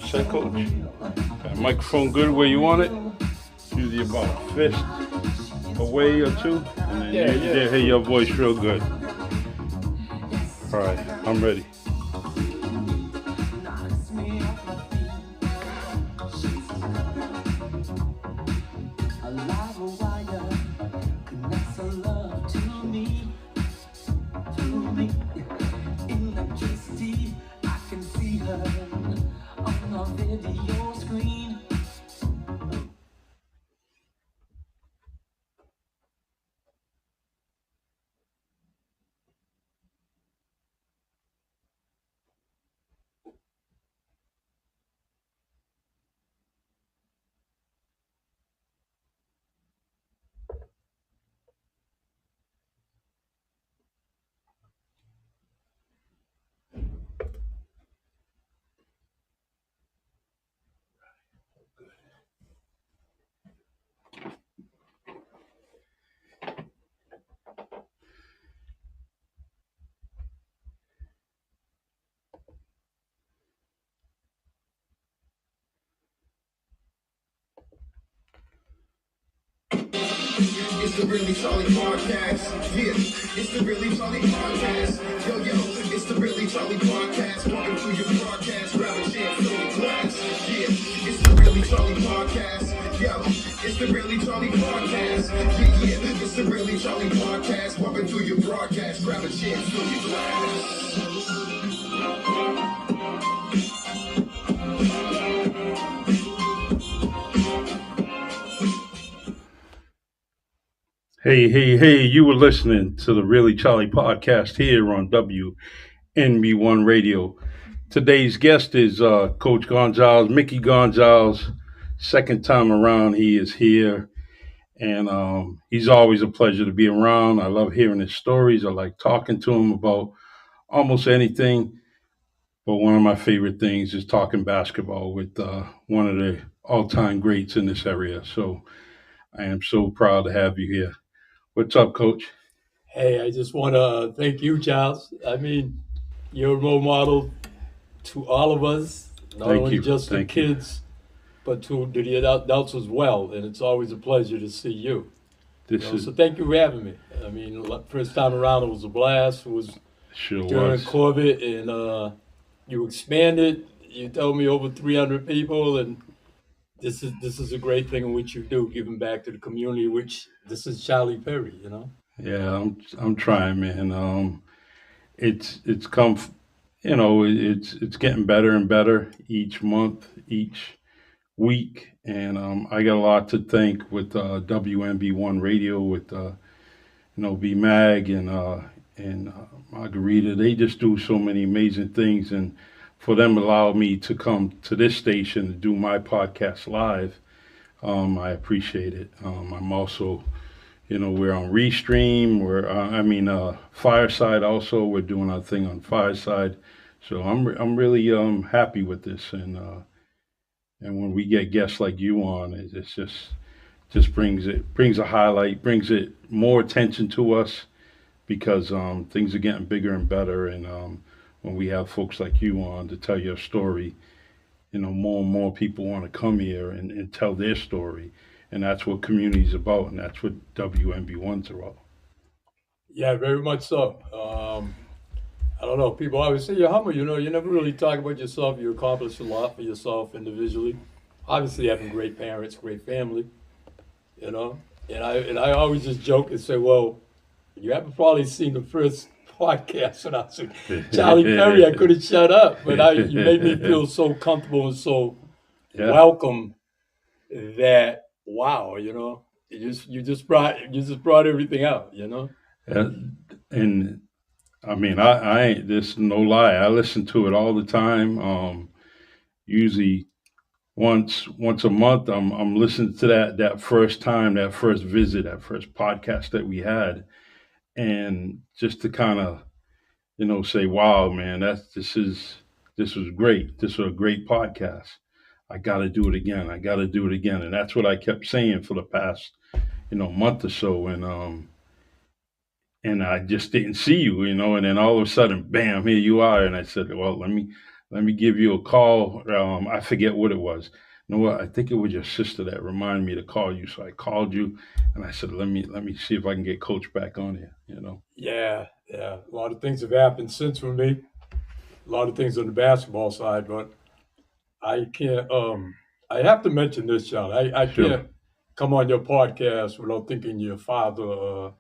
Set coach. Got a microphone good where you want it. Usually about a fist away or two, and then Yeah, you yeah. hear your voice real good. All right, I'm ready. It's the Really Charlie Podcast. Yeah, it's the Really Charlie Podcast. Yo, it's the Really Charlie Podcast. Walking through your broadcast, grab a chair, fill the glass. Yeah, it's the Really Charlie Podcast. Yo, it's the Really Charlie Podcast. Yeah, it's the Really Charlie Podcast. Walking through your broadcast, grab a chair, fill your glass. Hey, you were listening to the Really Charlie podcast here on WNB1 Radio. Today's guest is Coach Gonsalves, Mickey Gonsalves. Second time around, he is here, and he's always a pleasure to be around. I love hearing his stories. I like talking to him about almost anything, but one of my favorite things is talking basketball with one of the all time greats in this area. So I am so proud to have you here. What's up, Coach? Hey, I just want to thank you, Charles. I mean, you're a role model to all of us, not Thank only you. just the Thank you. kids, but to the adults as well. And it's always a pleasure to see you. This is So thank you for having me. I mean, first time around, it was a blast. It was sure during was. COVID, and you expanded. You told me over 300 people, and this is a great thing in which you do, giving back to the community. Which this is Charlie Perry. Yeah, I'm trying, man. It's come, it's getting better and better each month, each week, and I got a lot to thank with WMB1 Radio, with B Mag and Margarita. They just do so many amazing things, and for them allow me to come to this station to do my podcast live. I appreciate it. I'm also, we're on Restream. Fireside also. We're doing our thing on Fireside. So I'm really happy with this, and when we get guests like you on, it's just brings a highlight, brings it more attention to us because things are getting bigger and better, and when we have folks like you on to tell your story, more and more people want to come here and tell their story. And that's what community is about, and that's what WMB1's about. Yeah, very much so. I don't know. People always say you're humble. You never really talk about yourself. You accomplish a lot for yourself individually. Obviously, having great parents, great family. You know, and I always just joke and say, well, you haven't probably seen the first podcast when I said Charlie Perry. I couldn't shut up, but you made me feel so comfortable and so Yeah, welcome that wow. You just brought everything out. yeah. And I mean, I ain't this no lie. I listen to it all the time. Usually once a month, I'm listening to that first time, that first visit, that first podcast that we had, and just to kind of say, wow, man, this was great. This was a great podcast. I got to do it again. I got to do it again, and that's what I kept saying for the past month or so, and I just didn't see you, and then all of a sudden, bam, here you are, and I said, well, let me let me give you a call. I forget what it was. You know what? I think it was your sister that reminded me to call you. So I called you, and I said, let me see if I can get Coach back on here. You know. Yeah, yeah. A lot of things have happened since for me. A lot of things on the basketball side, but I can't. I have to mention this, John. I Sure. can't come on your podcast without thinking your father,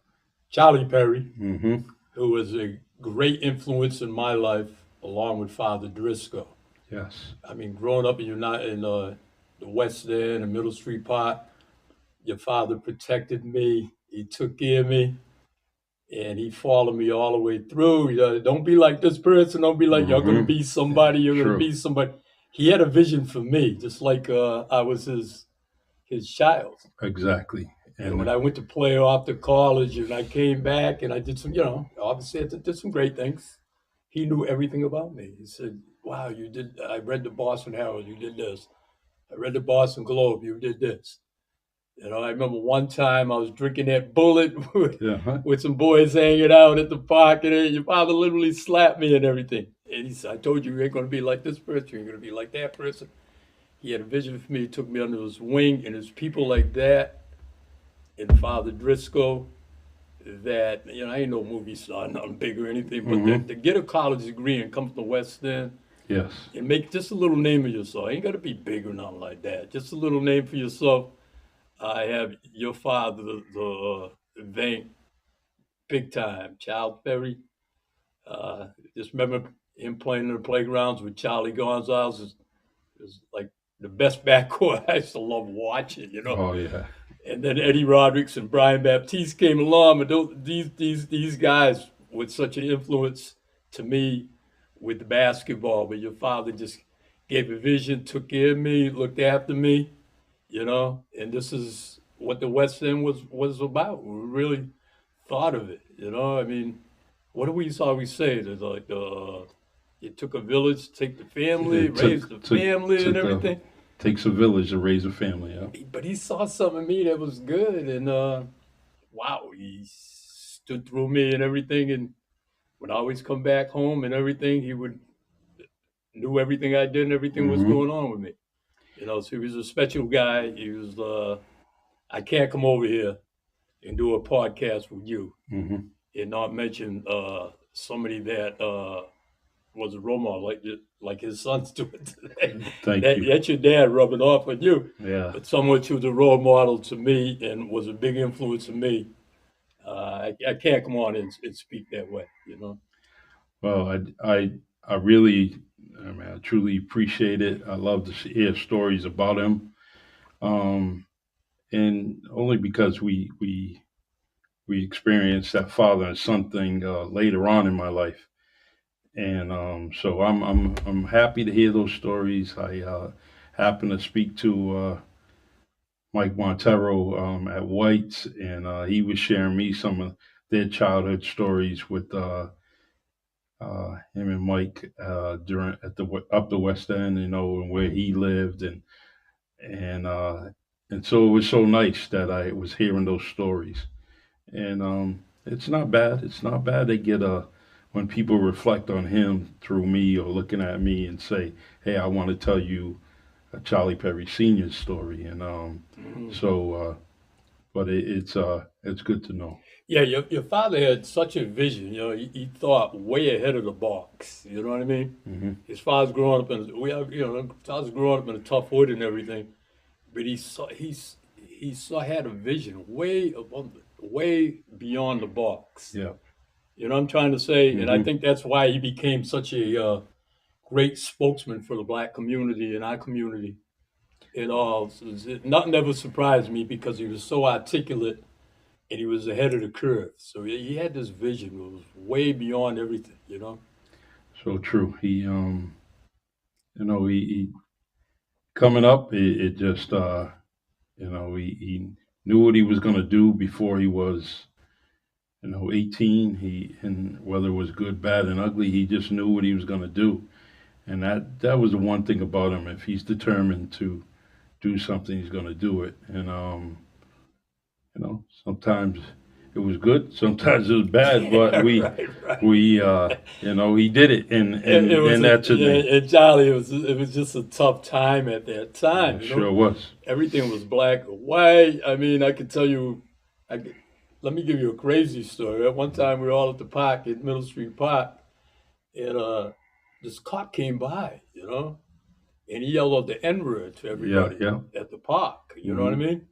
Charlie Perry, Mm-hmm. who was a great influence in my life, along with Father Driscoll. Yes. I mean, growing up in the West End and Middle Street Park, your father protected me. He took care of me, and he followed me all the way through. Don't be like this person. Don't be like you're going to Mm-hmm. be somebody. You're going to True. be somebody. He had a vision for me, just like I was his child. Exactly. And when And I went to play off to college, and I came back, and I did some, obviously I did some great things. He knew everything about me. He said, "Wow, you did. I read the Boston Herald. You did this. I read the Boston Globe. You did this." I remember one time I was drinking that bullet yeah. Huh? with some boys hanging out at the park, and your father literally slapped me and everything. And he said, "I told you you ain't going to be like this person. You're going to be like that person." He had a vision for me. He took me under his wing, and it's people like that and Father Driscoll that, I ain't no movie star, nothing big or anything, but Mm-hmm. to get a college degree and come from the West End Yes. and make just a little name of yourself. Ain't got to be big or nothing like that. Just a little name for yourself. I have your father to thank big time. Child Perry. Just remember him playing in the playgrounds with Charlie Gonsalves is like the best backcourt. I used to love watching. Oh yeah. And then Eddie Rodriguez and Brian Baptiste came along, and these guys with such an influence to me with the basketball. But your father just gave a vision, took care of me, looked after me. And this is what the West End was about. We really thought of it. I mean, what do we always say? There's like it took a village to take the family, It raise the family, and took a everything. takes a village to raise a family. Yeah. But he saw something in me that was good, and wow, he stood through me and everything. And when I always come back home and everything, he would knew everything I did and everything was Mm-hmm. going on with me. So he was a special guy. He was. I can't come over here and do a podcast with you Mm-hmm. and not mention somebody that was a role model like his son's doing today. Thank That you. that's your dad rubbing off on you, Yeah. but someone who was a role model to me and was a big influence on me. I can't come on and speak that way. Well, I really, I mean, I truly appreciate it. I love to hear stories about him, um, and only because we experienced that father and son thing later on in my life, and so I'm happy to hear those stories. I happened to speak to Mike Montero at White's, and he was sharing me some of their childhood stories with him and Mike during at the up the West End, and where he lived, and uh, and so it was so nice that I was hearing those stories, and it's not bad. It's not bad to get a when people reflect on him through me or looking at me and say, "Hey, I want to tell you a Charlie Perry Senior story," and Mhm. so. But it's good to know. Yeah, your father had such a vision. He thought way ahead of the box. You know what I mean? Hmm. His father's growing up in we have father's growing up in a tough hood and everything, but he saw had a vision way above, way beyond the box. Yeah. You know what I'm trying to say? And I Hmm. think that's why he became such a great spokesman for the black community and our community. Nothing ever surprised me because he was so articulate and he was ahead of the curve. So he had this vision that was way beyond everything. So true. He coming up. It just he knew what he was going to do before he was 18. And whether it was good, bad, and ugly, he just knew what he was going to do. And that was the one thing about him. If he's determined to do something, he's going to do it. And sometimes it was good. Sometimes it was bad, but Right, right. we he did it, and It was that's a thing. and Charlie, it was just a tough time at that time. It sure was. Everything was black and white. I mean, I could tell you, I could, let me give you a crazy story. At one time, we were all at the park at Middle Street Park, and this cop came by, and he yelled out the N word to Yeah, everybody yeah. at the park. You know what I Hmm. mean?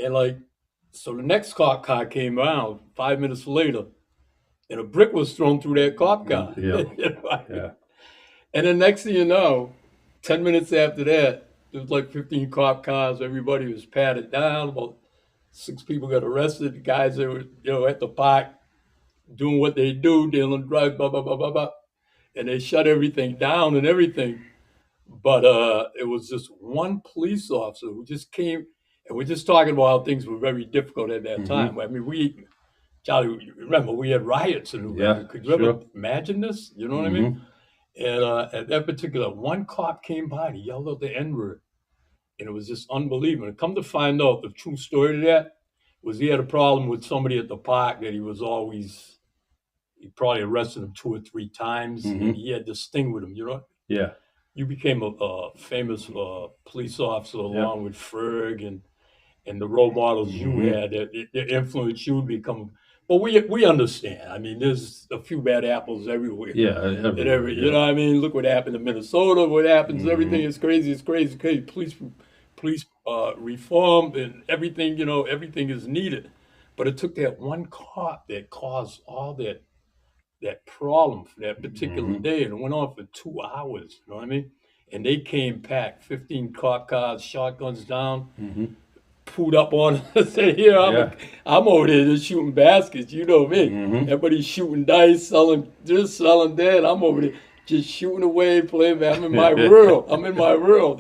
And like, so the next cop car came around 5 minutes later, and a brick was thrown through that cop car. Yeah, yeah. And the next thing you know, 10 minutes after that, there was like 15 cop cars. Everybody was patted down. About 6 people got arrested. The guys that were, at the park doing what they do, dealing drugs, blah, blah, blah, blah, blah. And they shut everything down and everything. But it was just one police officer who just came, and we're just talking about how things were very difficult at that Hmm. time. I mean, Charlie, remember, we had riots in New Yeah, Bedford. Could you ever sure. imagine this? You know what I mean? Hmm. And at that particular one cop came by and he yelled out the N word. And it was just unbelievable. And come to find out, the true story to that was he had a problem with somebody at the park that he probably arrested him 2 or 3 times, and Hmm. he had this thing with him. Yeah, You became a famous police officer yeah. along with Ferg and the role models you Hmm. had that influenced you to become. But we understand. I mean, there's a few bad apples everywhere. Yeah, And everywhere. you Yeah. know what I mean? Look what happened in Minnesota. What happens? Everything Hmm. is crazy. It's crazy. Crazy. Police reform and everything. Everything is needed. But it took that one cop that caused all that problem for that particular Hmm. day, and it went on for 2 hours. You know what I mean? And they came packed, 15 cop cars, shotguns down, Hmm. pulled up on us. Say, here, Yeah. I'm over there just shooting baskets. You know me. Hmm. Everybody's shooting dice, selling that. I'm over there just shooting away, playing. I'm in my world. I'm in my world.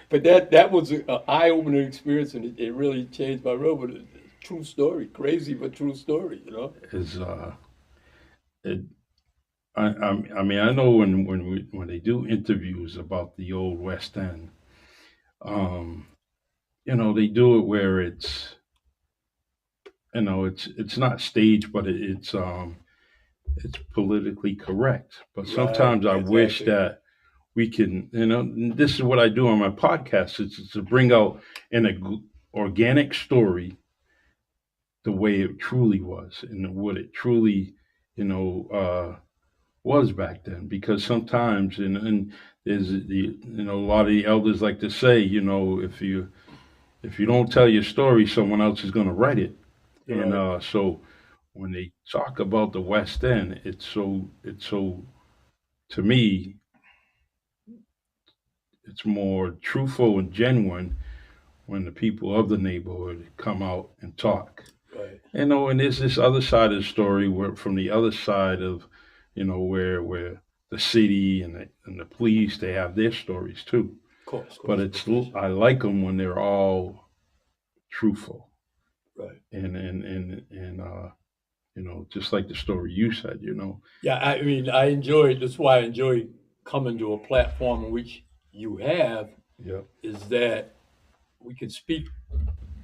But that was an eye-opening experience, and it really changed my world. But it's a true story, crazy but true story. Is it, I mean, I know when they do interviews about the old West End, um, they do it where it's not staged, but it's politically correct. But Right, sometimes I wish exactly. that we can, and this is what I do on my podcast, is to bring out an organic story the way it truly was and what it truly, you know, was back then. Because sometimes, and there's a lot of the elders like to say, if you don't tell your story, someone else is going to write it. And Right. so when they talk about the West End, it's so to me, it's more truthful and genuine when the people of the neighborhood come out and talk. Right. And there's this other side of the story where from the other side of, where the city and the police, they have their stories too. Of But course, of course. I like them when they're all truthful Right. and just like the story you said. Yeah, I mean, that's why I enjoy coming to a platform in which you have, Yeah. is that we can speak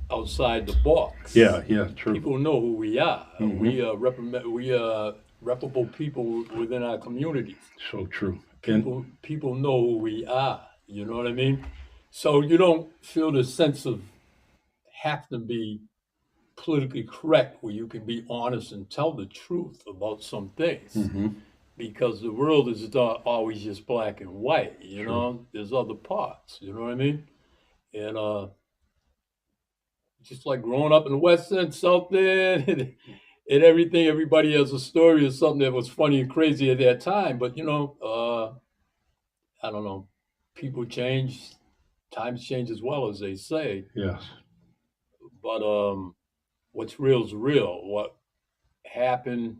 outside the box. Yeah, yeah, true. People know who we are. Hmm. We are reputable people within our communities. So true. And People know who we are. You know what I mean? So you don't feel the sense of have to be politically correct where you can be honest and tell the truth about some things, hmm because the world is not always just black and white. true. There's other parts. You know what I mean? And just like growing up in the West End, South End, and everything, everybody has a story of something that was funny and crazy at that time. But I don't know, people change, times change as well, as they say. Yes. But what's real is real. What happened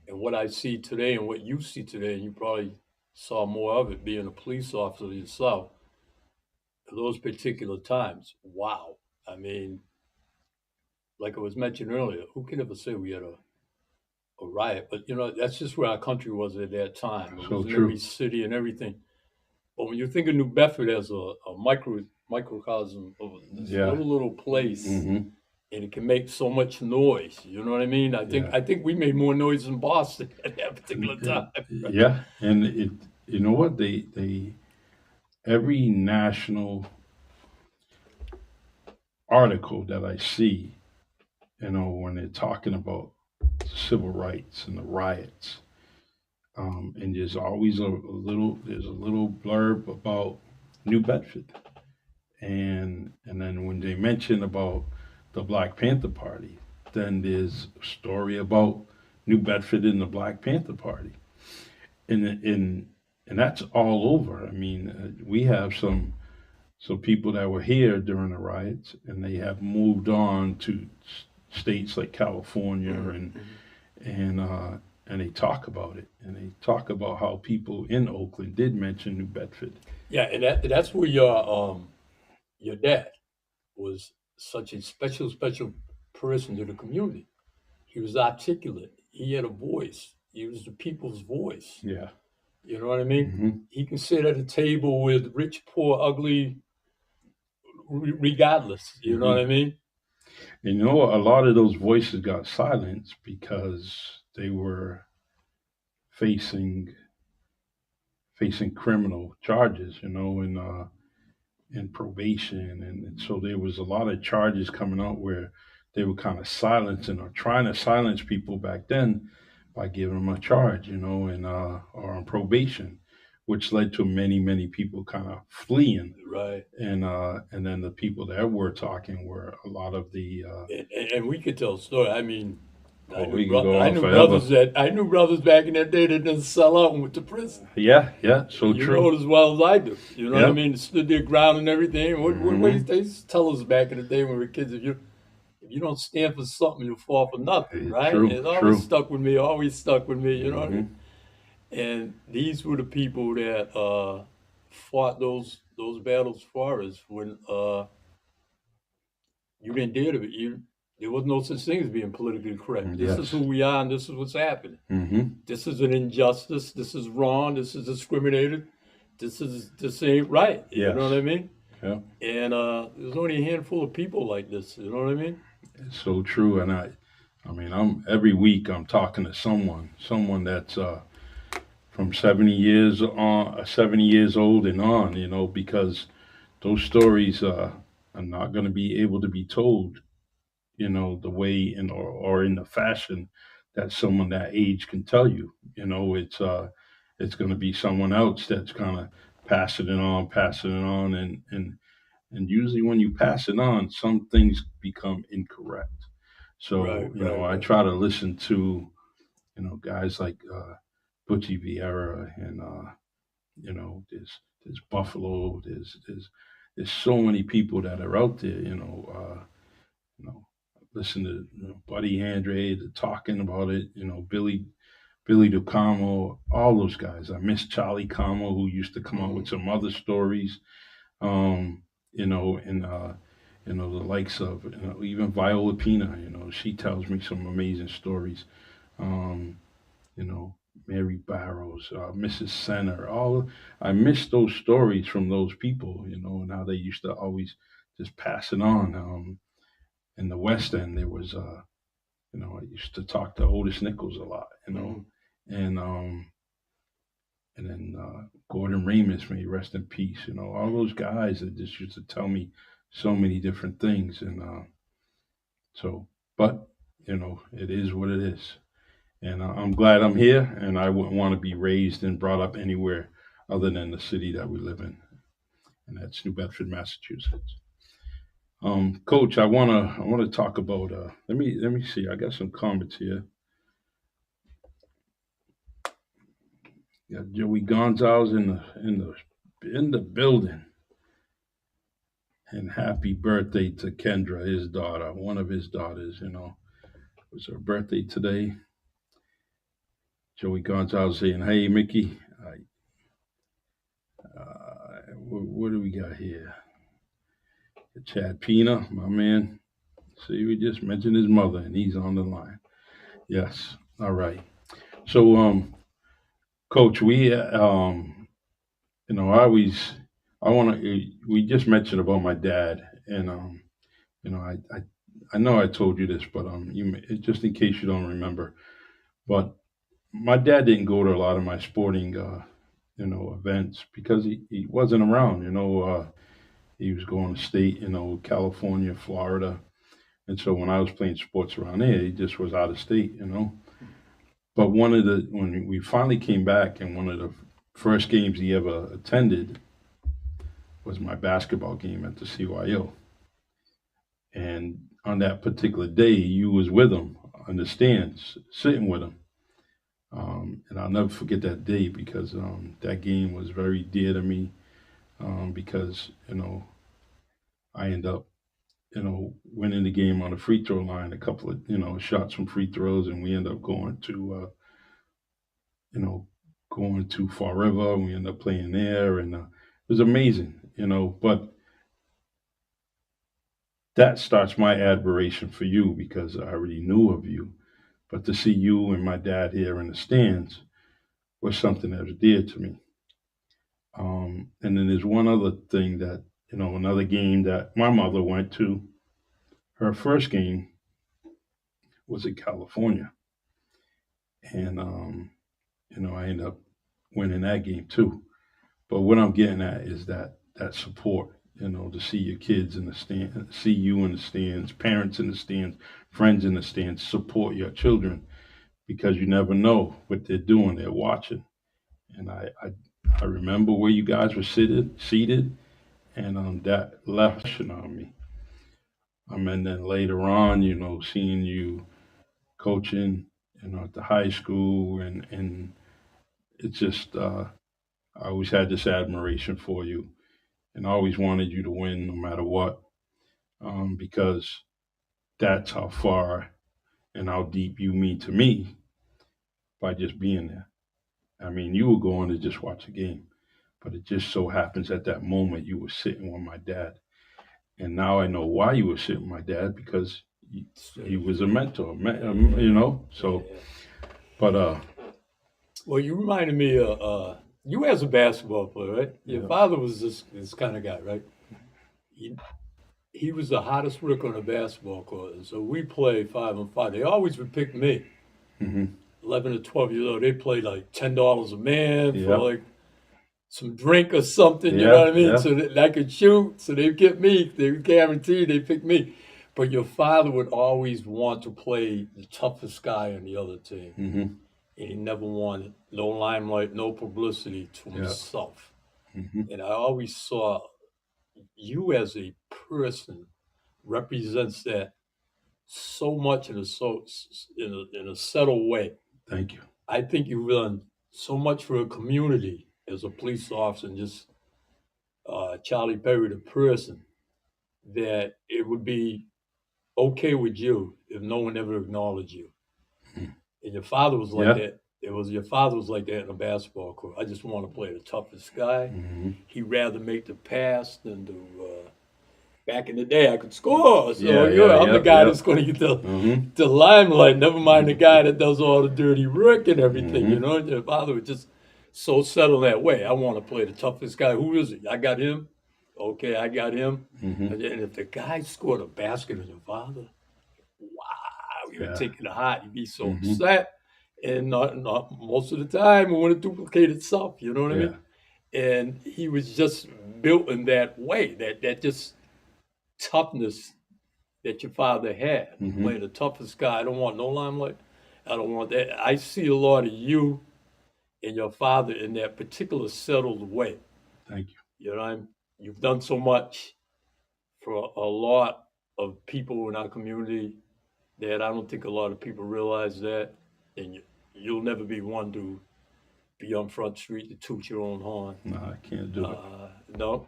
and what I see today and what you see today, and you probably saw more of it being a police officer yourself, those particular times. Wow. I mean, like it was mentioned earlier, who could ever say we had a riot? But that's just where our country was at that time. It So was in every true. city and everything. But when you think of New Bedford as a microcosm of this Yeah. little place Hmm. and it can make so much noise. You know what I mean? Yeah. I think we made more noise in Boston at that particular And time. yeah, and it, you know what, they every national article that I see, when they're talking about civil rights and the riots, and there's always there's a little blurb about New Bedford, and then when they mention about the Black Panther Party, then there's a story about New Bedford and the Black Panther Party, and and that's all over. I mean, we have some people that were here during the riots, and they have moved on to states like California, Mhm. and uh, and they talk about it, and they talk about how people in Oakland did mention New Bedford. Yeah, and that's where your dad was such a special person to the community. He was articulate. He had a voice. He was the people's voice. Yeah. You know what I mean? Hmm. He can sit at a table with rich, poor, ugly, regardless. You know what I Hmm. mean? And a lot of those voices got silenced because they were facing facing criminal charges, and probation, and so there was a lot of charges coming out where they were kind of silencing or trying to silence people back then by giving them a charge, and or on probation, which led to many people kind of fleeing, Right. and then the people that were talking were a lot of the And we could tell a story. I mean, oh, we can go I on knew forever. brothers back in that day that didn't sell out and went to prison. Yeah, yeah, so You know true. it as well as I do. You know what I Yep. mean? Stood their ground and everything. What Hmm. they used to tell us back in the day when we were kids, if you don't stand for something, you'll fall for nothing, right? True, It always true. stuck with me. Always stuck with me. You know what I mean? Hmm. And these were the people that fought those battles for us when you didn't dare to be. There was no such thing as being politically correct. This is who Yes. we are, and this is what's happening. Hmm. This is an injustice. This is wrong. This is discriminated. This ain't right. You know what Yes. I mean? Yeah. And there's only a handful of people like this. You know what I mean? It's so true. And I mean, I'm every week I'm talking to someone that's from 70 years old and on, because those stories are not going to be able to be told, the way or in the fashion that someone that age can tell you. It's going to be someone else that's kind of passing it on, and usually when you pass it on, some things become incorrect. So, Right, right, I right. try to listen to, guys like Butchie Vieira, and there's Buffalo, there's so many people that are out there, you know, listen to, Buddy Andre talking about it, Billy DuCamo, all those guys. I miss Charlie Como, who used to come out with Mhm. some other stories, um, and the likes of, even Viola Pina. She tells me some amazing stories. Um, you know, Mary Barrows, Mrs. Center. All I miss those stories from those people. And how they used to always just pass it on. In the West End, there was, I used to talk to Otis Nichols a lot. Mhm. And and then Gordon Ramus, may he rest in peace. All those guys that just used to tell me so many different things, and so, but it is what it is, and I'm glad I'm here, and I wouldn't want to be raised and brought up anywhere other than the city that we live in, and that's New Bedford, Massachusetts. Coach, I wanna talk about. Let me see. I got some comments here. Got Joey Gonsalves in the building. And happy birthday to Kendra, his daughter, one of his daughters. It was her birthday today. Joey Gonzalez saying, "Hey, Mickey, what do we got here? Chad Pina, my man. See, we just mentioned his mother, and he's on the line. Yes. All right. So, Coach, I want to. We just mentioned about my dad, and I I know I told you this, but just in case you don't remember, but my dad didn't go to a lot of my sporting, events because he wasn't around. He was going to state, California, Florida, and so when I was playing sports around there, he just was out of state. But when we finally came back, and one of the first games he ever attended was my basketball game at the CYO. And on that particular day, you was with him on the stands, sitting with him. And I'll never forget that day because that game was very dear to me because I end up winning the game on the free throw line, a couple of shots from free throws, and we end up you know going to Fall River. And we end up playing there, and it was amazing. But that starts my admiration for you because I already knew of you. But to see you and my dad here in the stands was something that was dear to me. And then there's one other thing that, another game that my mother went to. Her first game was in California. And, I ended up winning that game too. But what I'm getting at is that support, to see your kids in the stand, see you in the stands, parents in the stands, friends in the stands, support your children because you never know what they're doing. They're watching. And I remember where you guys were seated, and that left on me. And then later on, seeing you coaching, at the high school, and it's just I always had this admiration for you, and I always wanted you to win no matter what, because that's how far and how deep you mean to me by just being there. I mean, you were going to just watch a game, but it just so happens at that moment you were sitting with my dad. And now I know why you were sitting with my dad because he was a mentor, So, Yeah. but Well, you reminded me of you as a basketball player, right? Your yeah, father was this kind of guy, right? He, he was the hottest rookie on the basketball court, and so we played 5-on-5. They always would pick me, hmm 11 to 12 years old. They played like $10 a man for yeah, like some drink or something, you know yeah, what I mean? yeah, So that I could shoot. So they get me. They guaranteed they pick me. But your father would always want to play the toughest guy on the other team. hmm And he never wanted no limelight, no publicity to yeah, himself. hmm And I always saw you as a person represents that so much in a subtle way. thank you. I think you've done so much for a community as a police officer and just Charlie Perry the person that it would be okay with you if no one ever acknowledged you. Mhm. And your father was like Yeah, that. It was your father was like that in a basketball court. I just want to play the toughest guy. hmm He'd rather make the pass than to. Back in the day, I could score, so yeah, yeah, I'm the yep, guy that's yep. going to get hmm the limelight. Never mind the guy that does all the dirty work and everything. You hmm know, your father was just so settled that way. I want to play the toughest guy. Who is it? I got him. Okay, I got him. hmm And if the guy scored a basket on your father, wow, you would Yeah, take it hot. You'd be so hmm upset. And not most of the time, we want to duplicate itself. You know what I yeah, mean? And he was just built in that way. That just toughness that your father had. hmm Playing the toughest guy. I don't want no limelight. I don't want that. I see a lot of you and your father in that particular settled way. thank you. You know, you've done so much for a lot of people in our community that I don't think a lot of people realize that. And you'll never be one to be on Front Street to toot your own horn. No, I can't do it. No,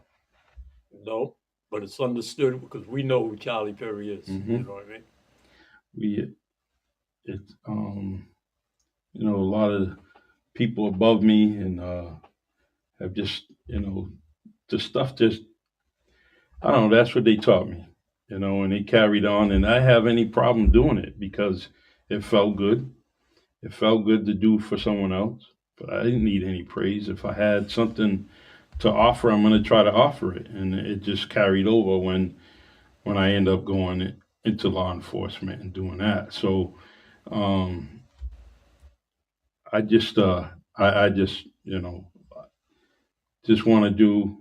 no. But it's understood because we know who Charlie Perry is. You hmm know what I mean? We it's a lot of people above me and have just the stuff just I don't know. That's what they taught me, and they carried on, and I have any problem doing it because it felt good. It felt good to do for someone else, but I didn't need any praise. If I had something to offer, I'm going to try to offer it, and it just carried over when I end up going into law enforcement and doing that. So um, I just I just just want to do.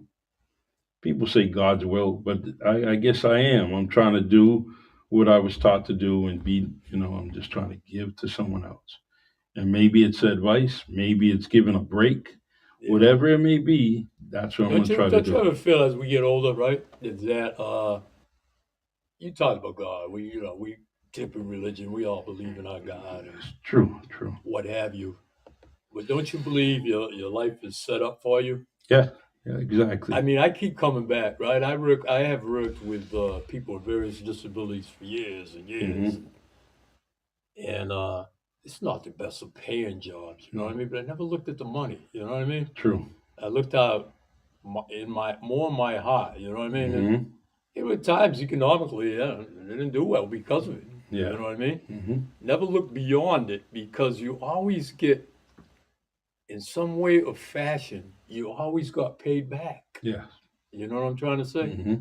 People say God's will, but I guess I am. I'm trying to do what I was taught to do and be. I'm just trying to give to someone else. And maybe it's advice, maybe it's giving a break, Yeah. whatever it may be. That's what I'm Don't gonna you try to don't you do. ever feel as we get older, right? Is that you talk about God. We dip in religion. We all believe in our God and It's true, true. what have you. But don't you believe your life is set up for you? Yeah, yeah, I exactly. mean, I keep coming back, right? I have worked with people with various disabilities for years and years, Hmm. and it's not the best of paying jobs, you know what I No, mean? But I never looked at the money, you know what I mean? true. I looked out in my more in my heart, you know what I mean? And Hmm. it were times economically, yeah, they didn't do well because of it, you Yeah. know what I mean? Hmm. Never look beyond it because you always get, in some way or fashion, you always got paid back. Yeah. You know what I'm trying to say? Hmm.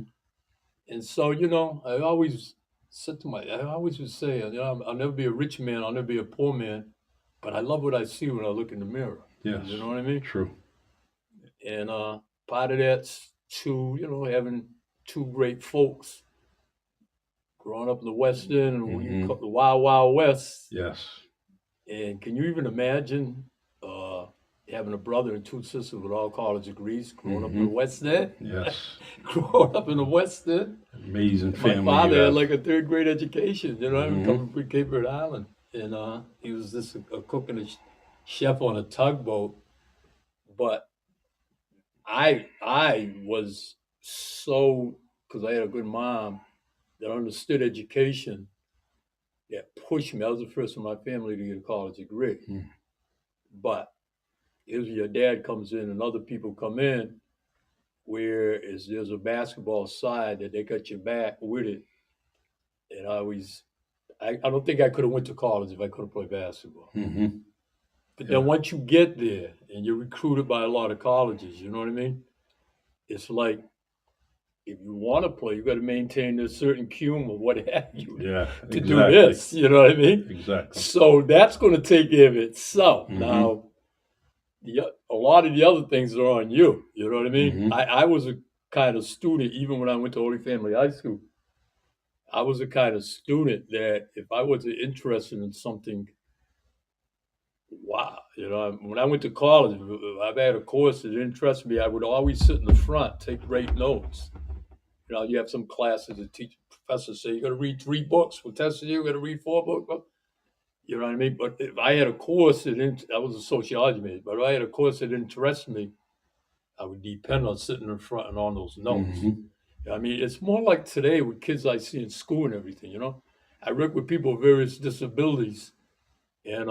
And so, I always I always would say, I'll never be a rich man, I'll never be a poor man, but I love what I see when I look in the mirror. Yes. You know what I mean? True. And part of that's having two great folks growing up in the West End and what you Hmm. call the Wild Wild West. Yes. And can you even imagine uh, having a brother and two sisters with all college degrees growing up in the Hmm. West End? Yes. Growing up in the West End. Amazing My family you father had have. like a third grade education, coming Hmm. from Cape Verde Island. And he was this a cook and a chef on a tugboat. But I was so, because I had a good mom that understood education, that pushed me. I was the first in my family to get a college degree. But if your dad comes in and other people come in, where is there's a basketball side that they got your back with it. And I don't think I could have went to college if I could have played basketball. Hmm. But then Yeah. once you get there and you're recruited by a lot of colleges, you know what I mean? It's like if you want to play, you got to maintain a certain cume or what have you Yeah. to do Exactly. this. You know what I mean? Exactly. So that's going to take care of itself. Hmm. Now, a lot of the other things are on you. You know what I mean? Hmm. I was a kind of student, even when I went to Holy Family High School. I was a kind of student that if I was interested in something, wow, when I went to college, I've had a course that interested me. I would always sit in the front, take great notes. You have some classes that teach professors say you got to read 3 books. We'll test you. You got to read 4 books. You know what I mean? But if I had a course I was a sociology major, but if I had a course that interested me, I would depend on sitting in front and on those notes. Hmm. I mean, it's more like today with kids I see in school and everything. I work with people with various disabilities, and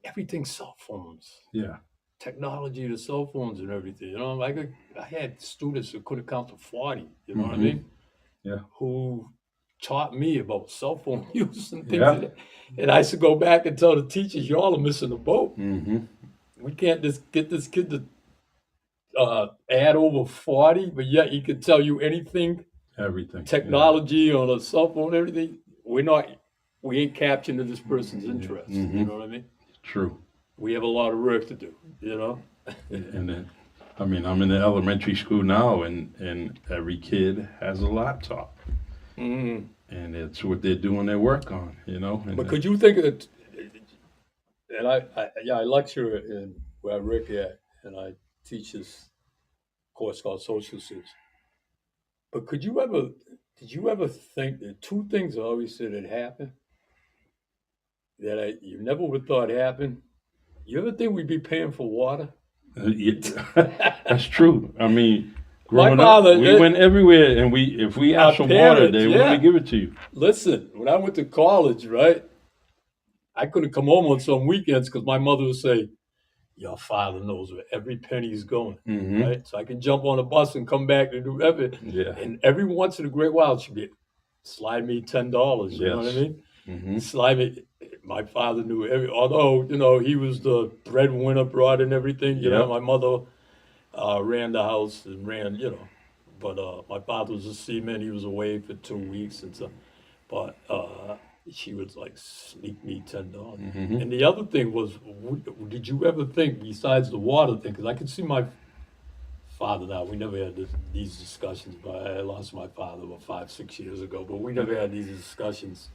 everything's cell phones, Yeah. technology, the cell phones and everything. I had students who couldn't count to 40. You know what I Hmm. mean? Yeah. Who taught me about cell phone use and things Yeah. like that. And I used to go back and tell the teachers, y'all are missing the boat. Hmm. We can't just get this kid to add over 40, but yet he can tell you anything, Everything. Yeah. technology on a cell phone, everything. We ain't capturing this person's interest. You Hmm. know what I mean? True. We have a lot of work to do, you know? And then, I mean, I'm in the elementary school now, and every kid has a laptop, Mm. and it's what they're doing their work on, and But could you think of, and I lecture in where I work at, and I teach this course called social studies. But did you ever think that two things I always said had happened that you never would have thought happened? You ever think we'd be paying for water? yeah, that's true. I mean, My growing up, father, we went everywhere, and if we have our some water, parents, they want to yeah. give it to you. Listen, when I went to college, right, I couldn't come home on some weekends because my mother would say, your father knows where every penny is going, Hmm. right? So I can jump on a bus and come back and do everything. Yeah. And every once in a great while, she'd be slide me $10. You know what I Yes. mean? Hmm. Slide me. My father knew although he was the breadwinner, brought in everything. Yep. My mother ran the house and ran, but my father was a seaman. He was away for 2 weeks and so. but she would like sneak me $10. Hmm. And the other thing was, did you ever think, besides the water thing, because I could see my father now, we never had these discussions, but I lost my father about 5, 6 years ago, but we never had these discussions.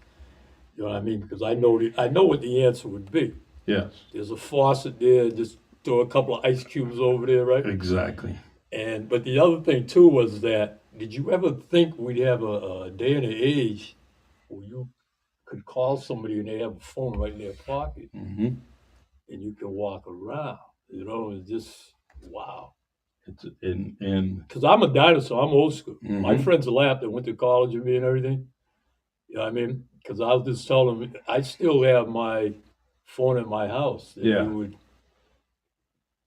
You know what I mean? Because I know what the answer would be. Yes, There's a faucet there, just throw a couple of ice cubes over there, right? exactly. And but the other thing too was that, did you ever think we'd have a day and an age where you could call somebody and they have a phone right in their pocket Hmm. and you can walk around? You know, it's just wow. It's and Because I'm a dinosaur, I'm old school. My hmm. friends laughed that went to college with me and everything. You know what I mean? Because I'll just tell them I still have my phone at my house, and you Yeah. would,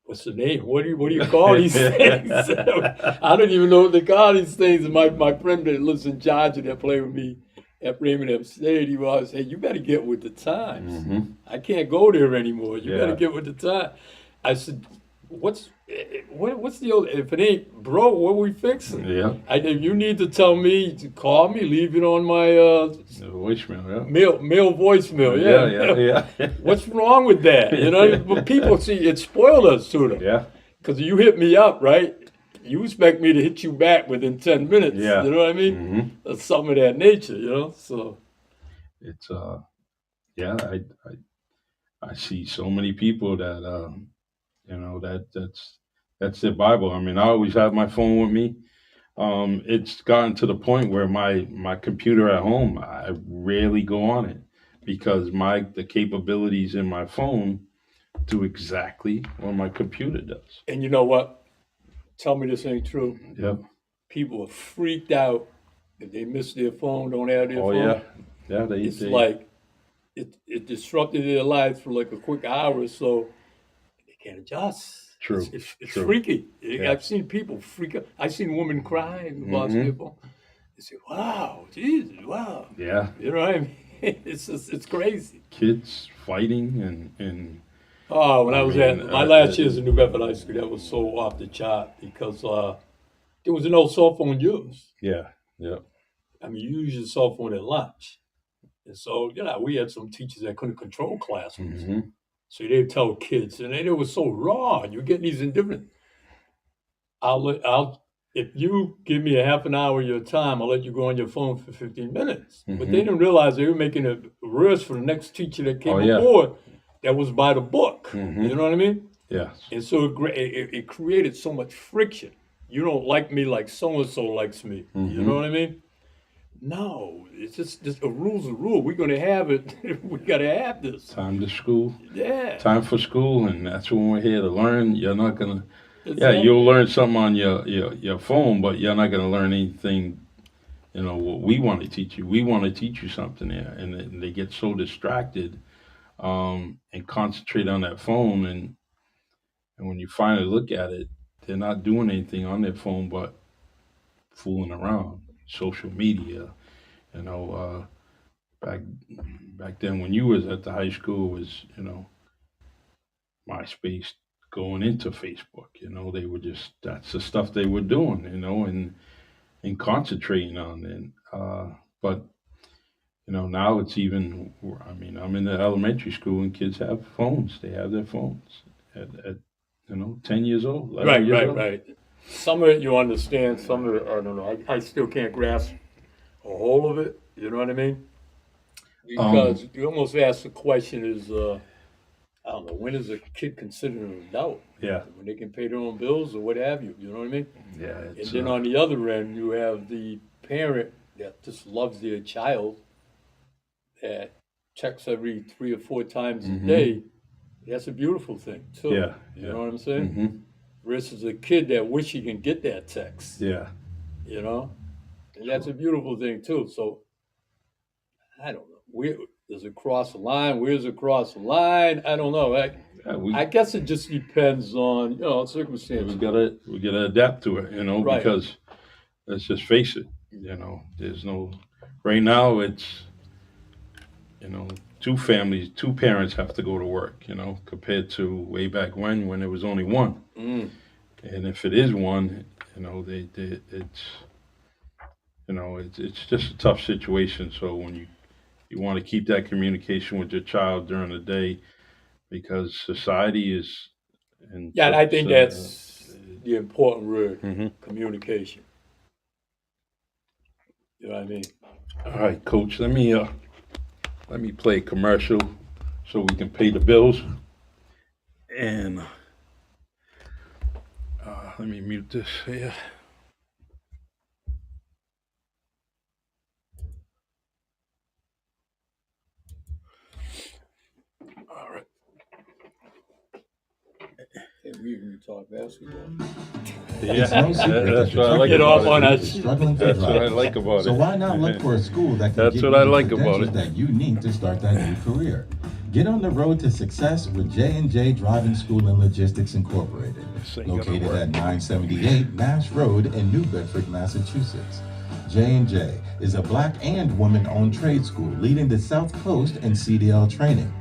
what's the name? What do you call these things? I don't even know what they call these things. And my friend that lives in Georgia that played with me at Birmingham State, he would always say, "You better get with the times. Hmm. I can't go there anymore. You better Yeah. get with the time." I said, what's the old? If it ain't broke, what we fixing?" Yeah. If you need to tell me to call me, leave it on my The voicemail. mail voicemail. Yeah. Yeah, Yeah. what's wrong with that? You know, but people see it spoiled us to them. Yeah. Because you hit me up, right? You expect me to hit you back within 10 minutes. Yeah. You know what I mean? Hmm. Or something of that nature, So, It's yeah. I see so many people that that's their Bible. I mean, I always have my phone with me. It's gotten to the point where my computer at home, I rarely go on it because the capabilities in my phone do exactly what my computer does. and you know what? Tell me this ain't true. Yep. People are freaked out if they miss their phone, don't have their Oh phone. yeah. Yeah. It's They like it disrupted their lives for like a quick hour or so. They can't adjust. It's, true. it's, it's True. freaky. Yeah. I've seen people freak out. I've seen women cry who lost their Hmm. phone. They say, "Wow, Jesus, wow." Yeah. You know what I mean? It's crazy. Kids fighting and Oh, when I I was at mean my last years in New Bedford High School, that was so off the chart because there was no cell phone use. yeah. Yeah. I mean, you use your cell phone at lunch. And so, we had some teachers that couldn't control classrooms. Hmm. So they'd tell kids, and it was so raw. You're getting these indifferent. I'll, if you give me a half an hour of your time, I'll let you go on your phone for 15 minutes. But they Hmm. didn't realize they were making it worse for the next teacher that Oh came yeah. aboard that was by the book. You Hmm. know what I mean? Yes. And so it created so much friction. You don't like me like so and so likes me. You know Hmm. what I mean? No, it's just a rule's a rule. We're gonna have it. We gotta have this. Time to school. Yeah, Time for school, and that's when we're here to learn. You're not gonna. Yeah, you'll exactly. learn something on your phone, but you're not gonna learn anything. What we want to teach you. We want to teach you something there, and they get so distracted and concentrate on that phone, and when you finally look at it, they're not doing anything on their phone but fooling around, social media. You know, back back then when you was at the high school was MySpace going into Facebook. They were just that's the stuff they were doing. And concentrating on it. But now it's even. I mean, I'm in the elementary school and kids have phones. They have their phones at 10 years old, 11 Right, years right, old. right. Some of it you understand. Some of it I don't know. I still can't grasp a whole of it. You know what I mean? Um, Because you almost ask the question is, I don't know, when is a kid considered an adult? yeah, When they can pay their own bills or what have you. You know what I mean? yeah, And it's then on the other end, you have the parent that just loves their child, that checks every 3 or 4 times a hmm. day. That's a beautiful thing too. Yeah, You yeah, know what I'm saying? hmm, Versus a kid that wish he can get that text. yeah. You know, and that's True. a beautiful thing too. So I don't know. Where does it cross the line? Where's it cross the line? I don't know. I We guess it just depends on we circumstances. gotta adapt to it, Right. because let's just face it. There's no right now. It's two families, two parents have to go to work. Compared to way back when it was only one. Mm. And if it is one, they it's It's just a tough situation. So when you want to keep that communication with your child during the day, because society is in Yeah, and I such. think that's the important word, Mhm. communication. You know what I mean? All right, Coach. Let me play a commercial so we can pay the bills. And let me mute this here. All right. And we talk basketball. Yeah, It's no secret that that's the what I trucking like Get off about on it. industry that is shit. struggling for That's what I drivers. like about So it. why not look for a school that can That's give what you I the like about credentials it. that you need to start that new career? Get on the road to success with J&J Driving School and Logistics Incorporated, This ain't gonna located work. at 978 Nash Road in New Bedford, Massachusetts. J&J is a black and woman-owned trade school leading the South Coast in CDL training.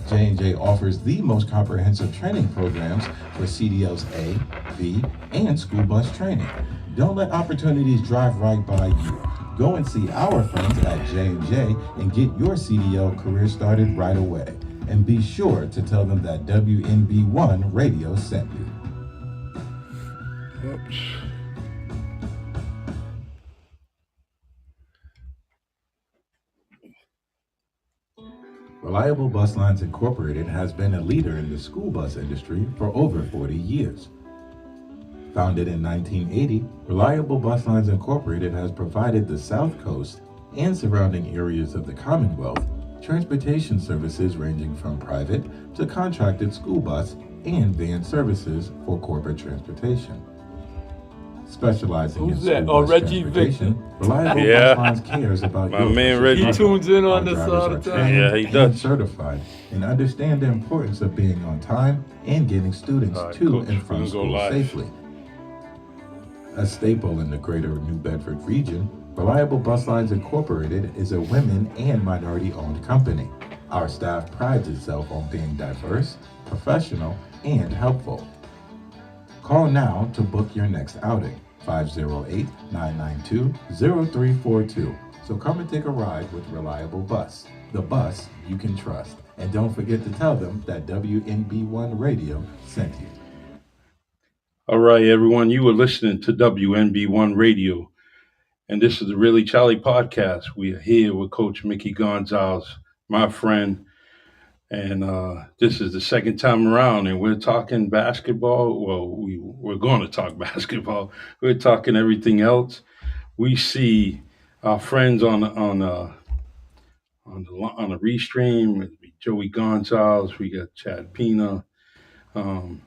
J&J offers the most comprehensive training programs for CDLs A, B, and school bus training. Don't let opportunities drive right by you. Go and see our friends at J&J and get your CDL career started right away. And be sure to tell them that WNB1 Radio sent you. Oops. Reliable Bus Lines Incorporated has been a leader in the school bus industry for over 40 years. Founded in 1980, Reliable Bus Lines Incorporated has provided the South Coast and surrounding areas of the Commonwealth transportation services ranging from private to contracted school bus and van services for corporate transportation. Specializing in Who's school that? Oh, bus Reggie Victor. transportation, Reliable Bus Yeah, Lines cares about my your man precious He Reggie. cargo. tunes in Our on this drivers all are the time. Yeah, trained he and does. certified and understand the importance of being on time and getting students All right, to Coach, and we're from gonna go school live. safely. A staple in the greater New Bedford region, Reliable Bus Lines Incorporated is a women and minority owned company. Our staff prides itself on being diverse, professional, and helpful. Call now to book your next outing, 508 992 0342. So come and take a ride with Reliable Bus, the bus you can trust. And don't forget to tell them that WNB1 Radio sent you. All right, everyone. You were listening to WNB1 Radio, and this is the Really Charlie podcast. We are here with Coach Mickey Gonsalves, my friend, and this is the second time around, and we're talking basketball. Well, we're going to talk basketball. We're talking everything else. We see our friends on the restream. It'd be Joey Gonzalez. We got Chad Pina, um,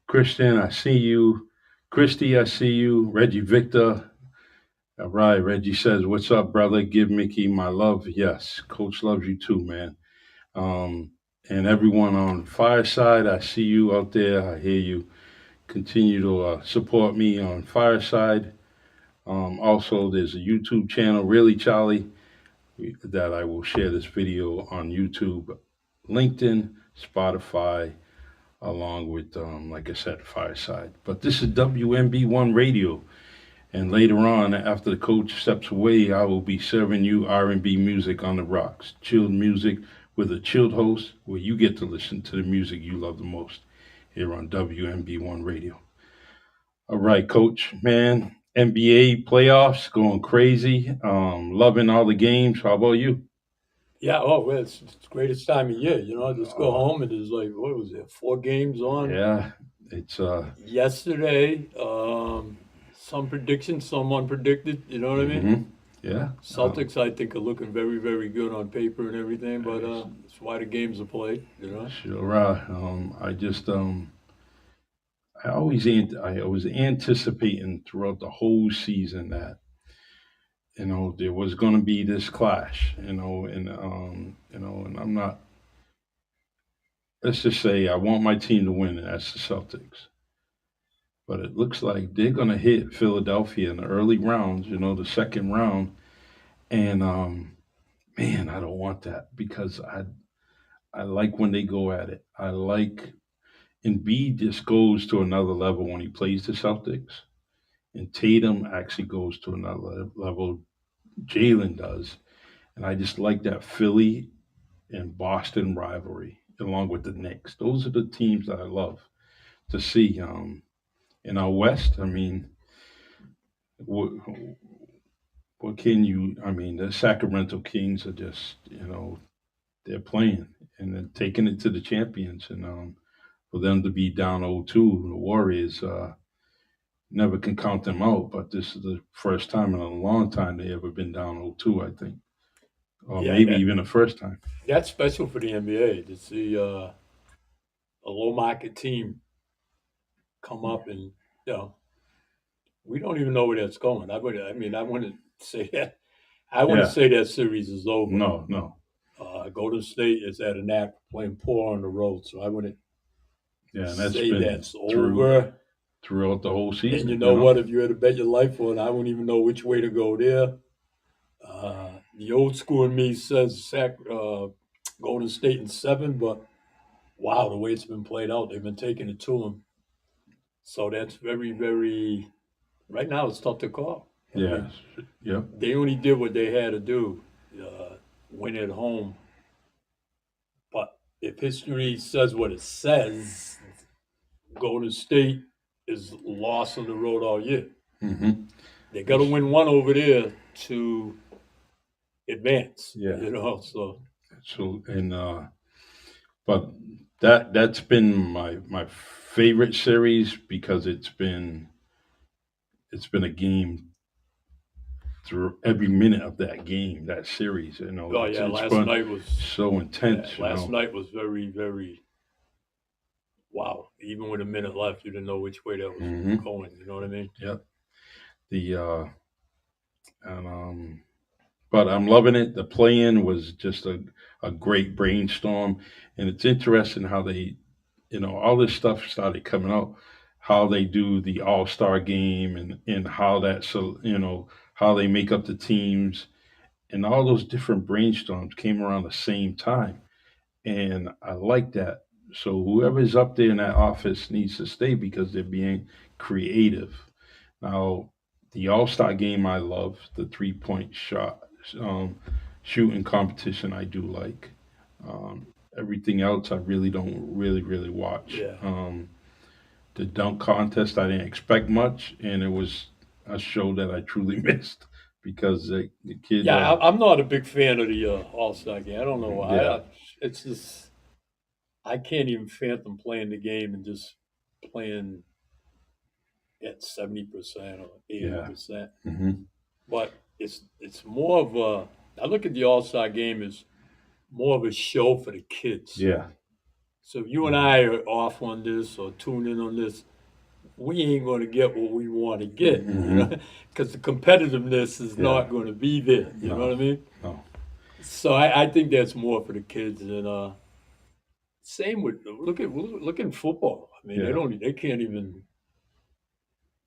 Christian. I see you, Christy. I see you, Reggie Victor. All right, Reggie says, "What's up, brother? Give Mickey my love." Yes, Coach loves you too, man. Um, and everyone on Fireside, I see you out there. I hear you. Continue to support me on Fireside. Also, there's a YouTube channel, Really Charlie, that I will share this video on YouTube, LinkedIn, Spotify, along with, like I said, Fireside. But this is WMB1 Radio, and later on, after the coach steps away, I will be serving you R&B music on the rocks, chilled music with a chilled host, where you get to listen to the music you love the most here on WMB1 Radio. All right, coach, man. NBA playoffs going crazy. Loving all the games. How about you? Yeah, oh, well, it's the greatest time of year. Just go Oh, home and there's like, what was it, 4 games on yeah, it's yesterday. Some predictions, some unpredicted. You know what I mean? hmm yeah. Celtics, I think, are looking very, very good on paper and everything, but It's, it's why the games are played. sure. I just I was anticipating throughout the whole season that there was going to be this clash. And I'm not. Let's just say I want my team to win, and that's the Celtics. But it looks like they're going to hit Philadelphia in the early rounds. The second round, and man, I don't want that because I like when they go at it. I like Embiid just goes to another level when he plays the Celtics, and Tatum actually goes to another level Jalen does, and I just like that Philly and Boston rivalry, along with the Knicks. Those are the teams that I love to see. In our West, I mean, what, what can you? I mean, the Sacramento Kings are just, they're playing and then taking it to the champions, and for them to be down 0-2, the Warriors never can count them out. But this is the first time in a long time they ever been down 0-2, I think, or Yeah, maybe even the first time. that's special for the NBA to see a low market team come up and you know we don't even know where that's going. I wouldn't say that. I wouldn't Yeah, say that series is over. no, no, Golden State is at a knack for playing poor on the road, so I wouldn't yeah, and that's say been that's through over. throughout the whole And you season. know what? If you had to bet your life on, I wouldn't even know which way to go there. The old school in me says Golden State in seven, but wow, the way it's been played out, they've been taking it to them. So that's very, very. Right now, it's tough to call. I Yeah, mean, yep, they only did what they had to do, win at home. But if history says what it says, Golden State is lost on the road all year. hmm They got to win one over there to advance. yeah. So So and but that's been my favorite series because it's been a game through every minute of that game, that series. oh it's yeah, it's been so yeah, intense. last night was very, very wow. Even with a minute left, you didn't know which way that was Hmm. going. You know what I mean? Yep. The and But I'm loving it. The play-in was just a great brainstorm, and it's interesting how they, all this stuff started coming out, how they do the All-Star game and how that, so how they make up the teams, and all those different brainstorms came around the same time, and I like that. So whoever's up there in that office needs to stay because they're being creative. Now, the All Star game, I love the 3-point shot um, shooting competition. I do like everything else. I really don't really watch. Yeah. The dunk contest, I didn't expect much, and it was a show that I truly missed because the kid. Yeah, I'm not a big fan of the All Star game. I don't know why. Yeah. It's just I can't even fathom playing the game and just playing at 70% or eighty Yeah. percent. Hmm. But it's more of a. I look at the All Star game as more of a show for the kids. Yeah. So if you and Hmm. I are off on this or tune in on this, we ain't going to get what we want to get, Hmm. because the competitiveness is Yeah. not going to be there. You know No. what I mean? No. So I think that's more for the kids, and same with look in football. I mean, Yeah. they can't even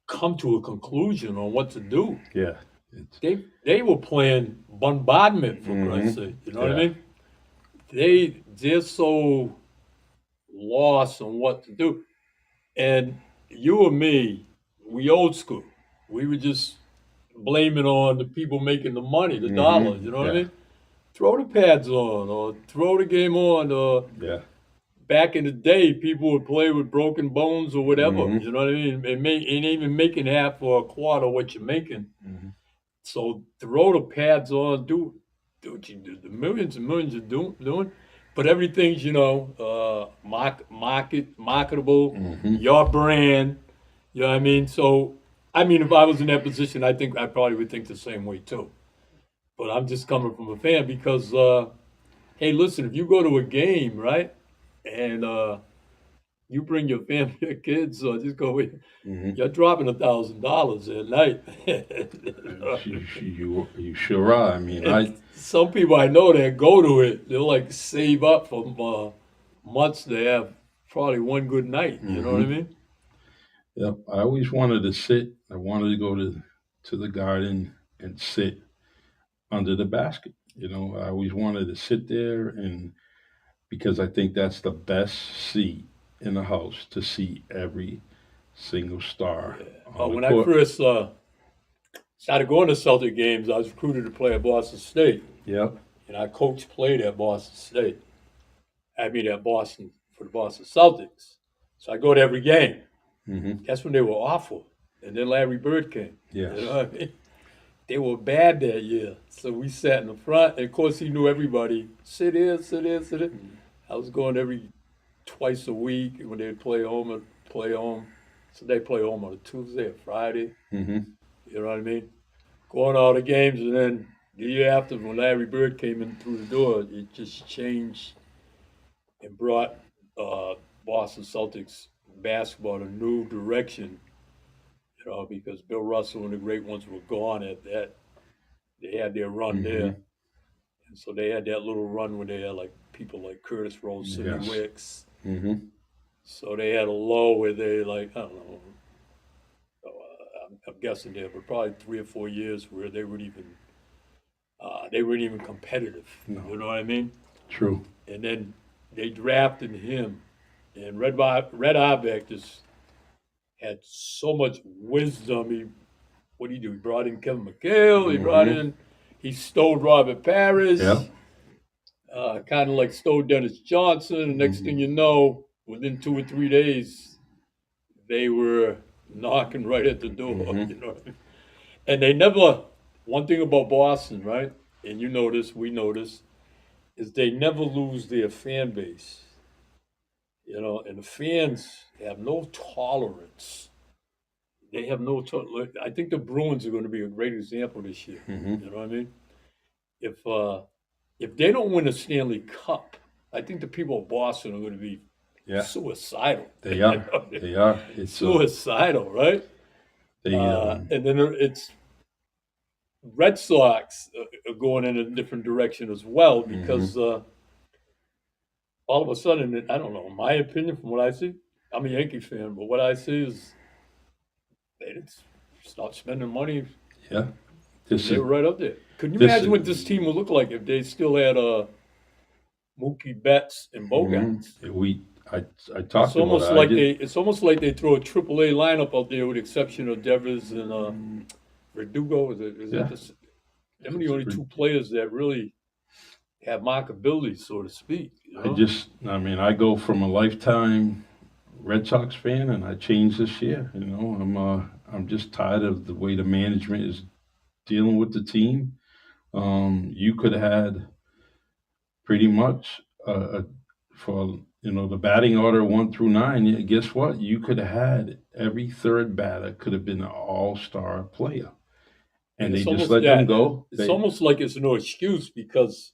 come to a conclusion on what to do. Yeah. It's. They were playing bombardment for Christ's Hmm. sake. You know what I Yeah. mean? They're so lost on what to do. And you and me, we old school. We were just blaming on the people making the money, the dollars. Hmm. You know what I Yeah. mean? Throw the pads on, or throw the game on, or Yeah. back in the day, people would play with broken bones or whatever. Hmm. You know what I mean? And even making half or a quarter what you're making. Hmm. So throw the pads on, do what you do. The millions and millions of doing. But everything's marketable, Hmm. your brand. You know what I mean? So I mean, if I was in that position, I think I probably would think the same way too. But I'm just coming from a fan because, hey, listen, if you go to a game, right, and you bring your family, your kids, just go with. Hmm. You're dropping $1,000 at night. You sure are. I mean, And some people I know that go to it, they'll like save up for months to have probably one good night. You know what I hmm mean? yep. I always wanted to sit. I wanted to go to the garden and sit under the basket. I always wanted to sit there, and because I think that's the best seat in the house to see every single star Yeah. on the When I court. first started going to Celtic games. I was recruited to play at Boston State, Yep. and our coach played at Boston State. I mean, at Boston for the Boston Celtics. So I go to every game. Mm-hmm. That's when they were awful. And then Larry Bird came. Yes. You know what I mean? They were bad that year. So we sat in the front, and of course he knew everybody. Sit here, sit here, sit here. I was going every twice a week when they'd play home and play home. So they play home on a Tuesday or Friday. Mm-hmm. You know what I mean? Going to all the games, and then the year after, when Larry Bird came in through the door, it just changed and brought Boston Celtics basketball a new direction. You know, because Bill Russell and the great ones were gone at that. They had their run Mm-hmm. there, and so they had that little run where they had like people like Curtis Rose, Sidney Yes. Wicks. Mm-hmm. So they had a low where they like I don't know. I'm guessing there, but probably 3 or 4 years where they weren't even competitive. No. You know what I mean? True. And then they drafted him, and Red Auerbach just had so much wisdom. What did he do? He brought in Kevin McHale. He stole Robert Parrish. Yep. Kind of like stole Dennis Johnson. And next thing you know, within 2 or 3 days, they were knocking right at the door. Mhm. You know what I mean? And they never. One thing about Boston, right? And you know this, we know this, is they never lose their fan base. You know, and the fans have no tolerance. They have no tolerance. I think the Bruins are going to be a great example this year. Mm-hmm. You know what I mean? If they don't win a Stanley Cup, I think the people of Boston are going to be Yeah. suicidal. They are. They are. It's Suicidal, right? they. And then it's Red Sox are going in a different direction as well because all of a sudden, I don't know, in my opinion, from what I see, I'm a Yankee fan, but what I see is they didn't start spending money. Yeah. This They is were right up there. Could you this imagine is- what this team would look like if they still had Mookie Betts and Bogarts? I talked It's almost about like it. it's almost like they throw a AAA lineup out there with the exception of Devers and Verdugo. Is Yeah. that them are the only two players that really have markability, so to speak. You know? I go from a lifetime Red Sox fan, and I changed this year. You know, I'm just tired of the way the management is dealing with the team. You could have had pretty much for the batting order 1 through 9. Yeah, guess what? You could have had every third batter could have been an all-star player, and they it's just almost let them that. go. It's almost like it's no excuse because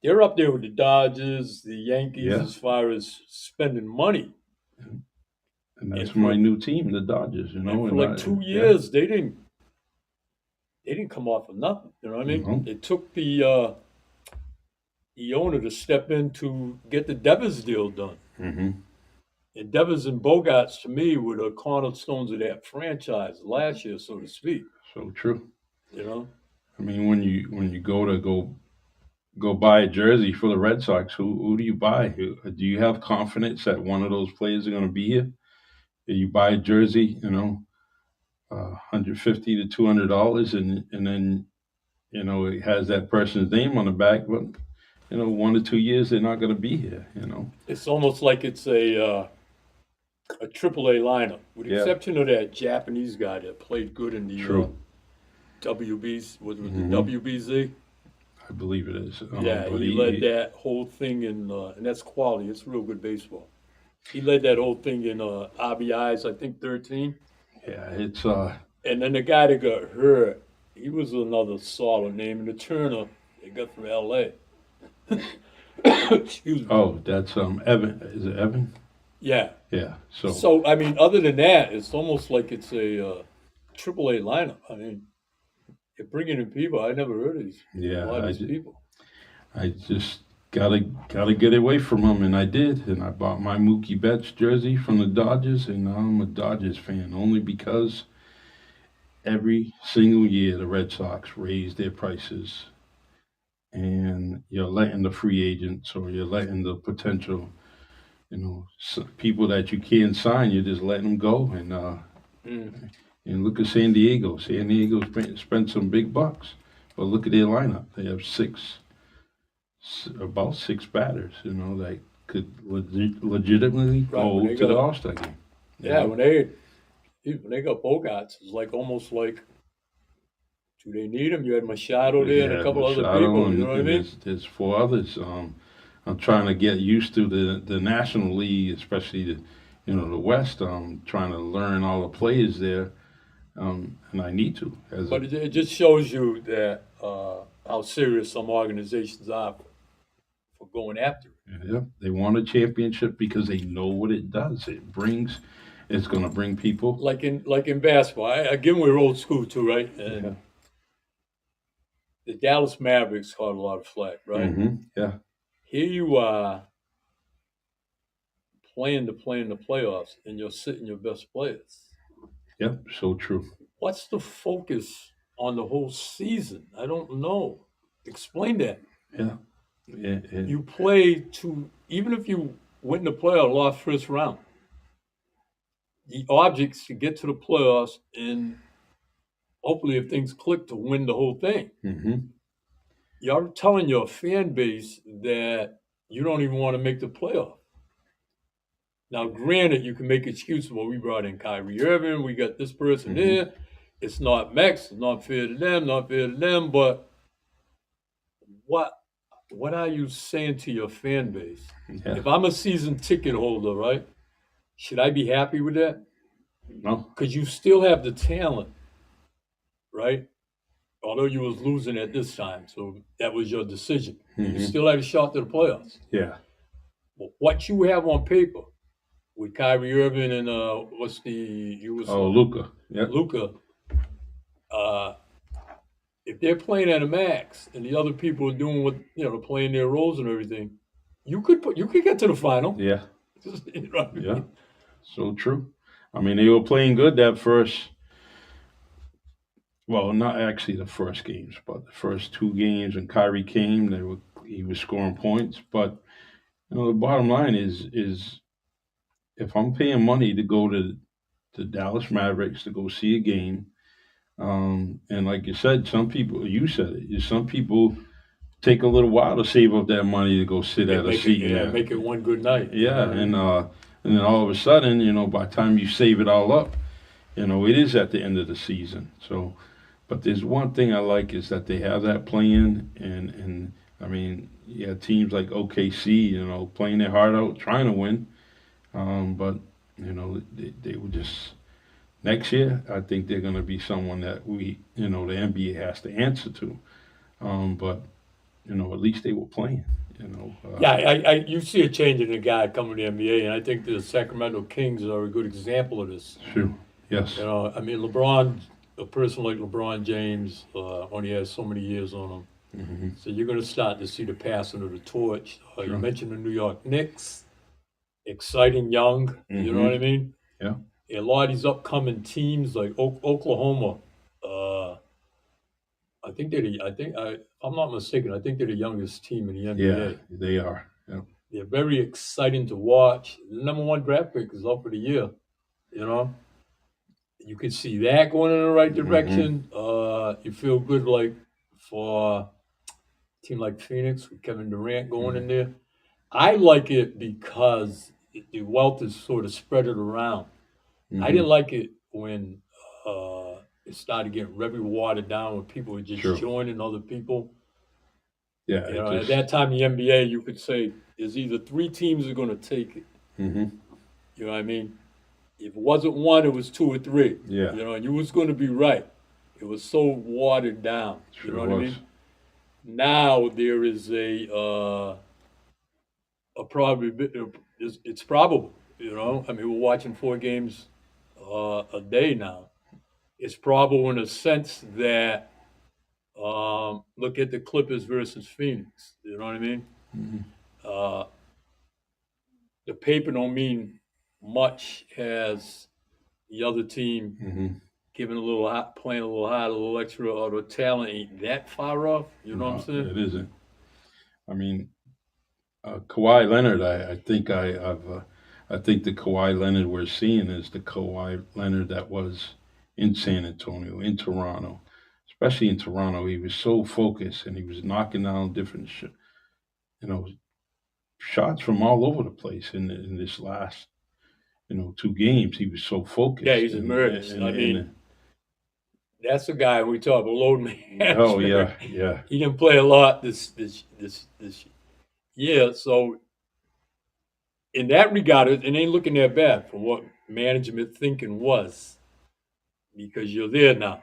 they're up there with the Dodgers, the Yankees, Yeah. as far as spending money. And that's and my for- new team, the Dodgers. You know, And for like 2 yeah. years, they didn't come off of nothing. You know what I mean? Mhm. It took the owner to step in to get the Devers deal done. Hmm. And Devers and Bogarts, to me, were the cornerstones of that franchise last year, so to speak. So true. You know, I mean, when you go buy a jersey for the Red Sox, who do you buy? Do you have confidence that one of those players are going to be here? You buy a jersey, $150 to $200, and then it has that person's name on the back, but 1 or 2 years they're not going to be here. it's almost like it's a AAA lineup, with the Yeah. exception of that Japanese guy that played good in the True. WBs. Was it Mhm. the WBZ? I believe it is. Yeah, but he led that whole thing and that's quality. It's real good baseball. He led that whole thing in RBIs, I think 13. Yeah, it's And then the guy that got hurt, he was another solid name. And the Turner they got from LA. Excuse me. oh, that's Evan. Is it Evan? Yeah. Yeah. So, I mean, other than that, it's almost like it's a AAA lineup. I mean, you're bringing in people. I never heard of these. Yeah, a lot of these people. I just gotta get away from him, and I did. And I bought my Mookie Betts jersey from the Dodgers, and now I'm a Dodgers fan only because every single year the Red Sox raise their prices, and you're letting the free agents or you're letting the potential, people that you can't sign, you're just letting them go, and Mm. And look at San Diego. San Diego's spent some big bucks, but look at their lineup. They have about six batters. That could legitimately Right. When go they to the got, All Star game. You yeah, know. when they got Bogarts, it's like almost like, do they need him? You had Machado there and a Yeah, couple other Machado people. You and, know what I and mean? there's four others. I'm trying to get used to the National League, especially the West. I'm trying to learn all the players there, and I need to as a But it just shows you that how serious some organizations are for going after it. yeah. They want a championship because they know what it does. It's going to bring people. Like in basketball, again we're old school too, right? Yeah. And the Dallas Mavericks caught a lot of flack, right? Yeah. Here you are playing to play in the playoffs, and you're sitting your best players. Yep. So true. What's the focus on the whole season? I don't know. Explain that. Yeah. Yeah. Yeah. You play to even if you win the playoff, lost first round. The objects to get to the playoffs and hopefully if things click to win the whole thing. hmm You're telling your fan base that you don't even want to make the playoff. Now, granted, you can make excuses. Well, we brought in Kyrie Irving, we got this person hmm there. It's not Max, it's not fair to them, not fair to them. But what what are you saying to your fan base? Yeah. If I'm a season ticket holder, right? Should I be happy with that? No. Because you still have the talent, right? Although you was losing at this time, so that was your decision. You hmm still had a shot to the playoffs. Yeah. But what you have on paper with Kyrie Irving and what's the you was Oh, Luca. Yep. Luca, uh, if they're playing at a max and the other people are doing what playing their roles and everything, you could get to the final. Yeah. You know what I Yeah. mean? So true. I mean, they were playing good that first. Well, not actually the first games, but the first two games when Kyrie came, he was scoring points. But the bottom line is if I'm paying money to go to the Dallas Mavericks to go see a game, and like you said it, some people take a little while to save up that money to go sit Yeah, at a seat. Yeah, make it one good night. You know yeah, what I mean? and then all of a sudden, by the time you save it all up, it is at the end of the season. So, but there's one thing I like is that they have that plan, and I mean, yeah, teams like OKC, playing their heart out, trying to win, but they were just next year. I think they're going to be someone that the NBA has to answer to. But at least they were playing. Yeah, you see a change in the guy coming to the NBA, and I think the Sacramento Kings are a good example of this. True. Yes. I mean, LeBron, a person like LeBron James, only has so many years on him. hmm So you're going to start to see the passing of the torch. You Sure. mentioned the New York Knicks, exciting young. You know what I hmm mean? Yeah. A lot of these upcoming teams like Oklahoma. Uh, if I'm not mistaken, I think they're the youngest team in the Yeah. NBA. They are. Yeah. They're very exciting to watch. The number one draft pick is up for the year. You know, you can see that going in the right hmm direction. You feel good like for a team like Phoenix with Kevin Durant going in there. I like it because the wealth is sort of spread it around. I didn't hmm like it when it started getting very watered down when people were just True. joining other people. Yeah. It At just. that time in the NBA, you could say there's either three teams that are going to take it. hmm You know what I mean? If it wasn't one, it was two or three. Yeah. And you was going to be right. It was so watered down. You Sure know what I was. mean? Now there is a probably it's probable. I mean, we're watching four games a day now. It's probable in a sense that look at the Clippers versus Phoenix. You know what I mean? hmm Uh, the paper don't mean much as the other team hmm giving a little hot, playing a little hot, a little extra, or the talent ain't that far off. You know what I'm No, saying? it isn't. I mean, Kawhi Leonard. I think the Kawhi Leonard we're seeing is the Kawhi Leonard that was in San Antonio, in Toronto, especially in Toronto. He was so focused and he was knocking down different, you know, shots from all over the place in this last, 2 games. He was so Yeah, focused he's emerged. I and mean, that's the guy we talk about load oh management. yeah, yeah. He didn't play a lot this year, so in that regard, it ain't looking that bad from what management thinking was because you're there now.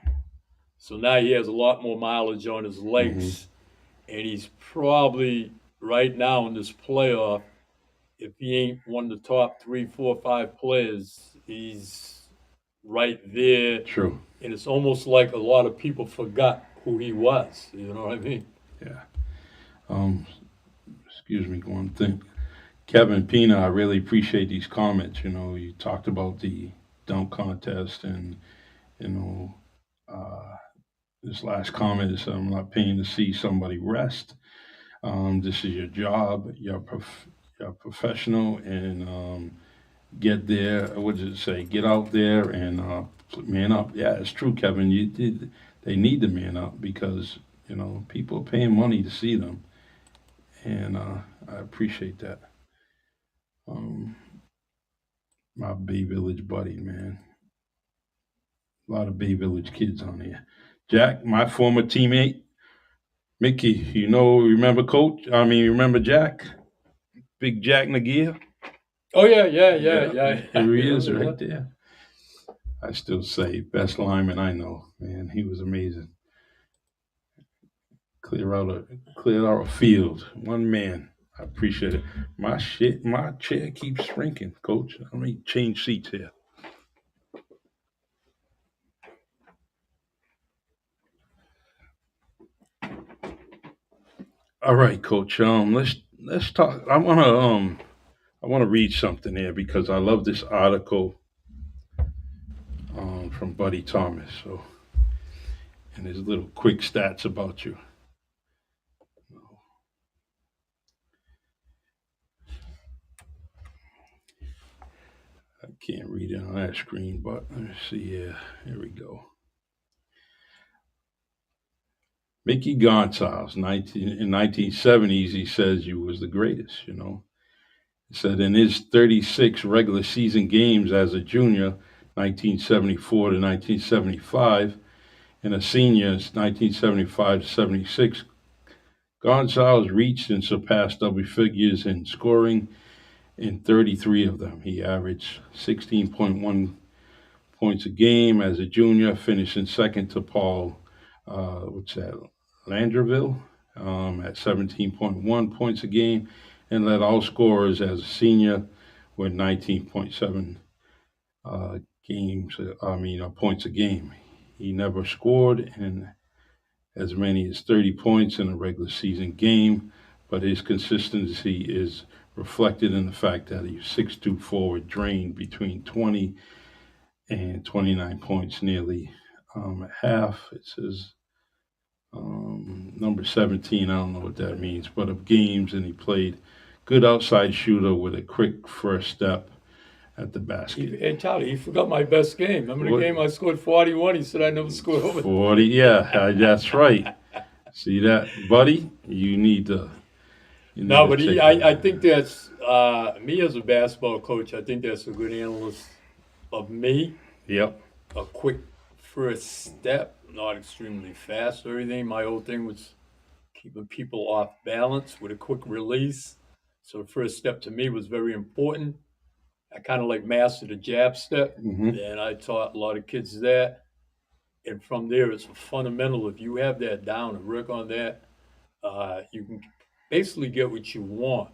So now he has a lot more mileage on his Hmm. legs, and he's probably right now in this playoff. If he ain't one of the top 3, 4, 5 players, he's right there. True. And it's almost like a lot of people forgot who he was. You know what I mean? Yeah. Um, Excuse me, one thing. Kevin Pina, I really appreciate these comments. You talked about the dunk contest, and you know, uh, this last comment is, I'm not paying to see somebody rest. This is your job. You're a professional, and get there. What did it say? Get out there and man up. Yeah, it's true, Kevin. You did. They need to man up because people are paying money to see them, and I appreciate that. Um, my Bay Village buddy, man. A lot of Bay Village kids on here. Jack, my former teammate, Mickey. Remember Coach? I mean, remember Jack? Big Jack Nagia. Oh yeah, yeah, yeah, Yeah, yeah. I here he is, remember right that. there. I still say best lineman I know. Man, he was amazing. Clear out a field. One man. I appreciate it. My chair keeps shrinking, Coach. Let me change seats here. All right, Coach. Let's talk. I wanna read something here because I love this article from Buddy Thomas. So, and his little quick stats about you. I can't read it on that screen, but let me see here. Here we go. Mickey Gonsalves, in 1970s, he says you was the greatest. He said in his 36 regular season games as a junior, 1974 to 1975, and a senior, 1975 to 76, Gonsalves reached and surpassed double figures in scoring in 33 of them. He averaged 16.1 points a game as a junior, finishing second to Paul, what's that, Landreville, at 17.1 points a game, and led all scorers as a senior with 19.7 points a game. He never scored in as many as 30 points in a regular season game, but his consistency is reflected in the fact that he's 6'2" forward, drained between 20 and 29 points, nearly half. It says number 17. I don't know what that means, but of games, and he played good outside shooter with a quick first step at the basket. And Charlie, he forgot my best game. Remember the What? game I scored 41? He said I never scored over. 40. Yeah, that's right. See that, buddy? You need to. No, but take I that. think that's me as a basketball coach. I think that's a good analyst of me. Yep. A quick first step, not extremely fast or anything. My whole thing was keeping people off balance with a quick release. So the first step to me was very important. I kind of like mastered the jab step, Hmm. and I taught a lot of kids that. And from there, it's a fundamental. If you have that down and work on that, you can basically get what you want.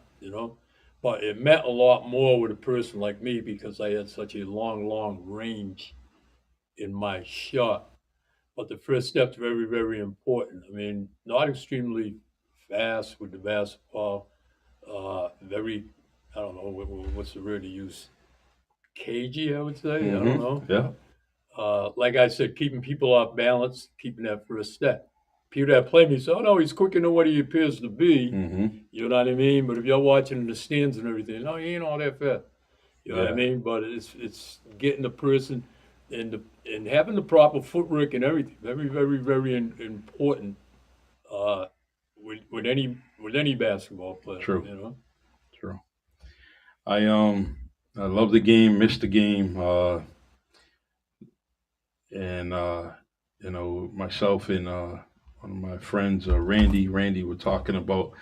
But it meant a lot more with a person like me because I had such a long range in my shot. But the first step's very, very important. I mean, not extremely fast with the basketball. Very, I don't know what's the word to use. Cagey, I would say. I don't know. Yeah. Like I said, keeping people off balance, keeping that first step. People that play me say, "Oh no, he's quicker than what he appears to be." Hmm. You know what I mean? But if you're watching in the stands and everything, no, he ain't all that fast. You know what I Yeah. mean? But it's getting the person. and having the proper footwork and everything, very, very, very important uh, with any basketball player, True. you know. True. I I love the game, miss the game, and myself and one of my friends, Randy, were talking about,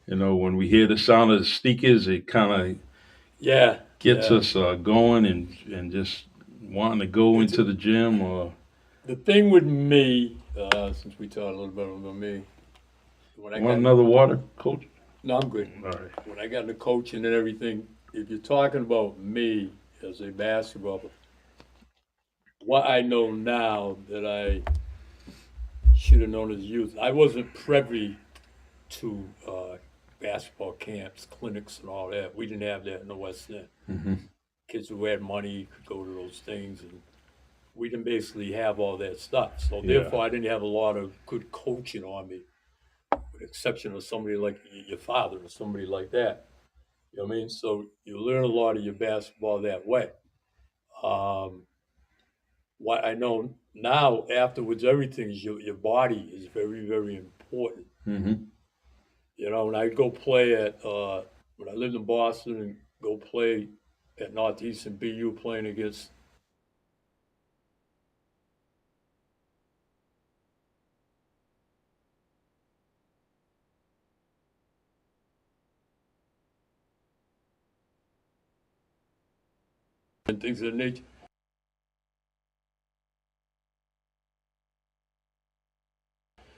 when we hear the sound of the sneakers, it kind of Yeah, gets yeah. us going and just wanting to go It's into the gym or the thing with me. Since we talked a little bit about me, when I want got another water, coach. no, I'm good. All right. When I got into coaching and everything, if you're talking about me as a basketball player, what I know now that I should have known as youth, I wasn't privy to basketball camps, clinics, and all that. We didn't have that in the West End. Mm-hmm. Kids who had money could go to those things, and we didn't basically have all that stuff. So Yeah. therefore, I didn't have a lot of good coaching on me, with the exception of somebody like your father or somebody like that. You know what I mean? So you learn a lot of your basketball that way. Um, what I know now afterwards, everything is your body is very, very important. Mm-hmm. You know, when I go play at when I lived in Boston and go play at Northeastern BU playing against and things of that nature.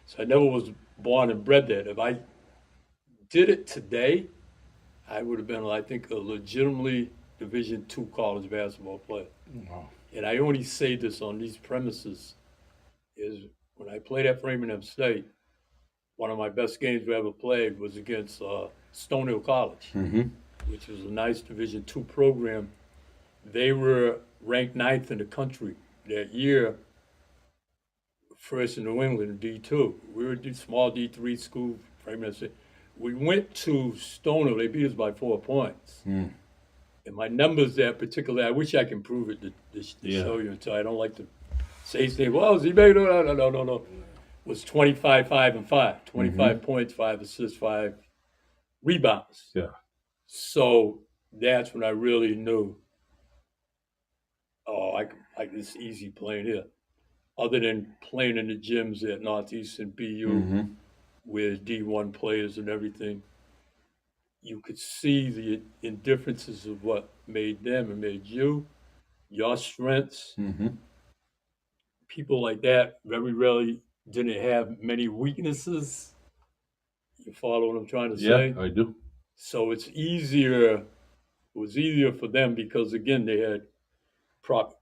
So I never was born and bred that. If I did it today, I would have been, I think, a legitimately Division II college basketball player. Wow. And I only say this on these premises is when I played at Framingham State, one of my best games we ever played was against Stonehill College, Mm-hmm. which was a nice Division II program. They were ranked ninth in the country that year, first in New England, D2. We were a small D3 school, Framingham State. We went to Stonehill. They beat us by 4 points. Mm. And my numbers that particular, I wish I can prove it to Yeah. show you. Until I don't like to say things. Well, he made no. Was 25, 5, and 5. 25 Mm-hmm. points, 5 assists, 5 rebounds. Yeah. So that's when I really knew, oh, I this easy playing here. Other than playing in the gyms at Northeastern BU Mm-hmm. with D1 players and everything, you could see the indifferences of what made them and made you, your strengths. Mm-hmm. People like that very rarely didn't have many weaknesses. You follow what I'm trying to Yeah, say? I do. So it's easier. It was easier for them because again they had proper,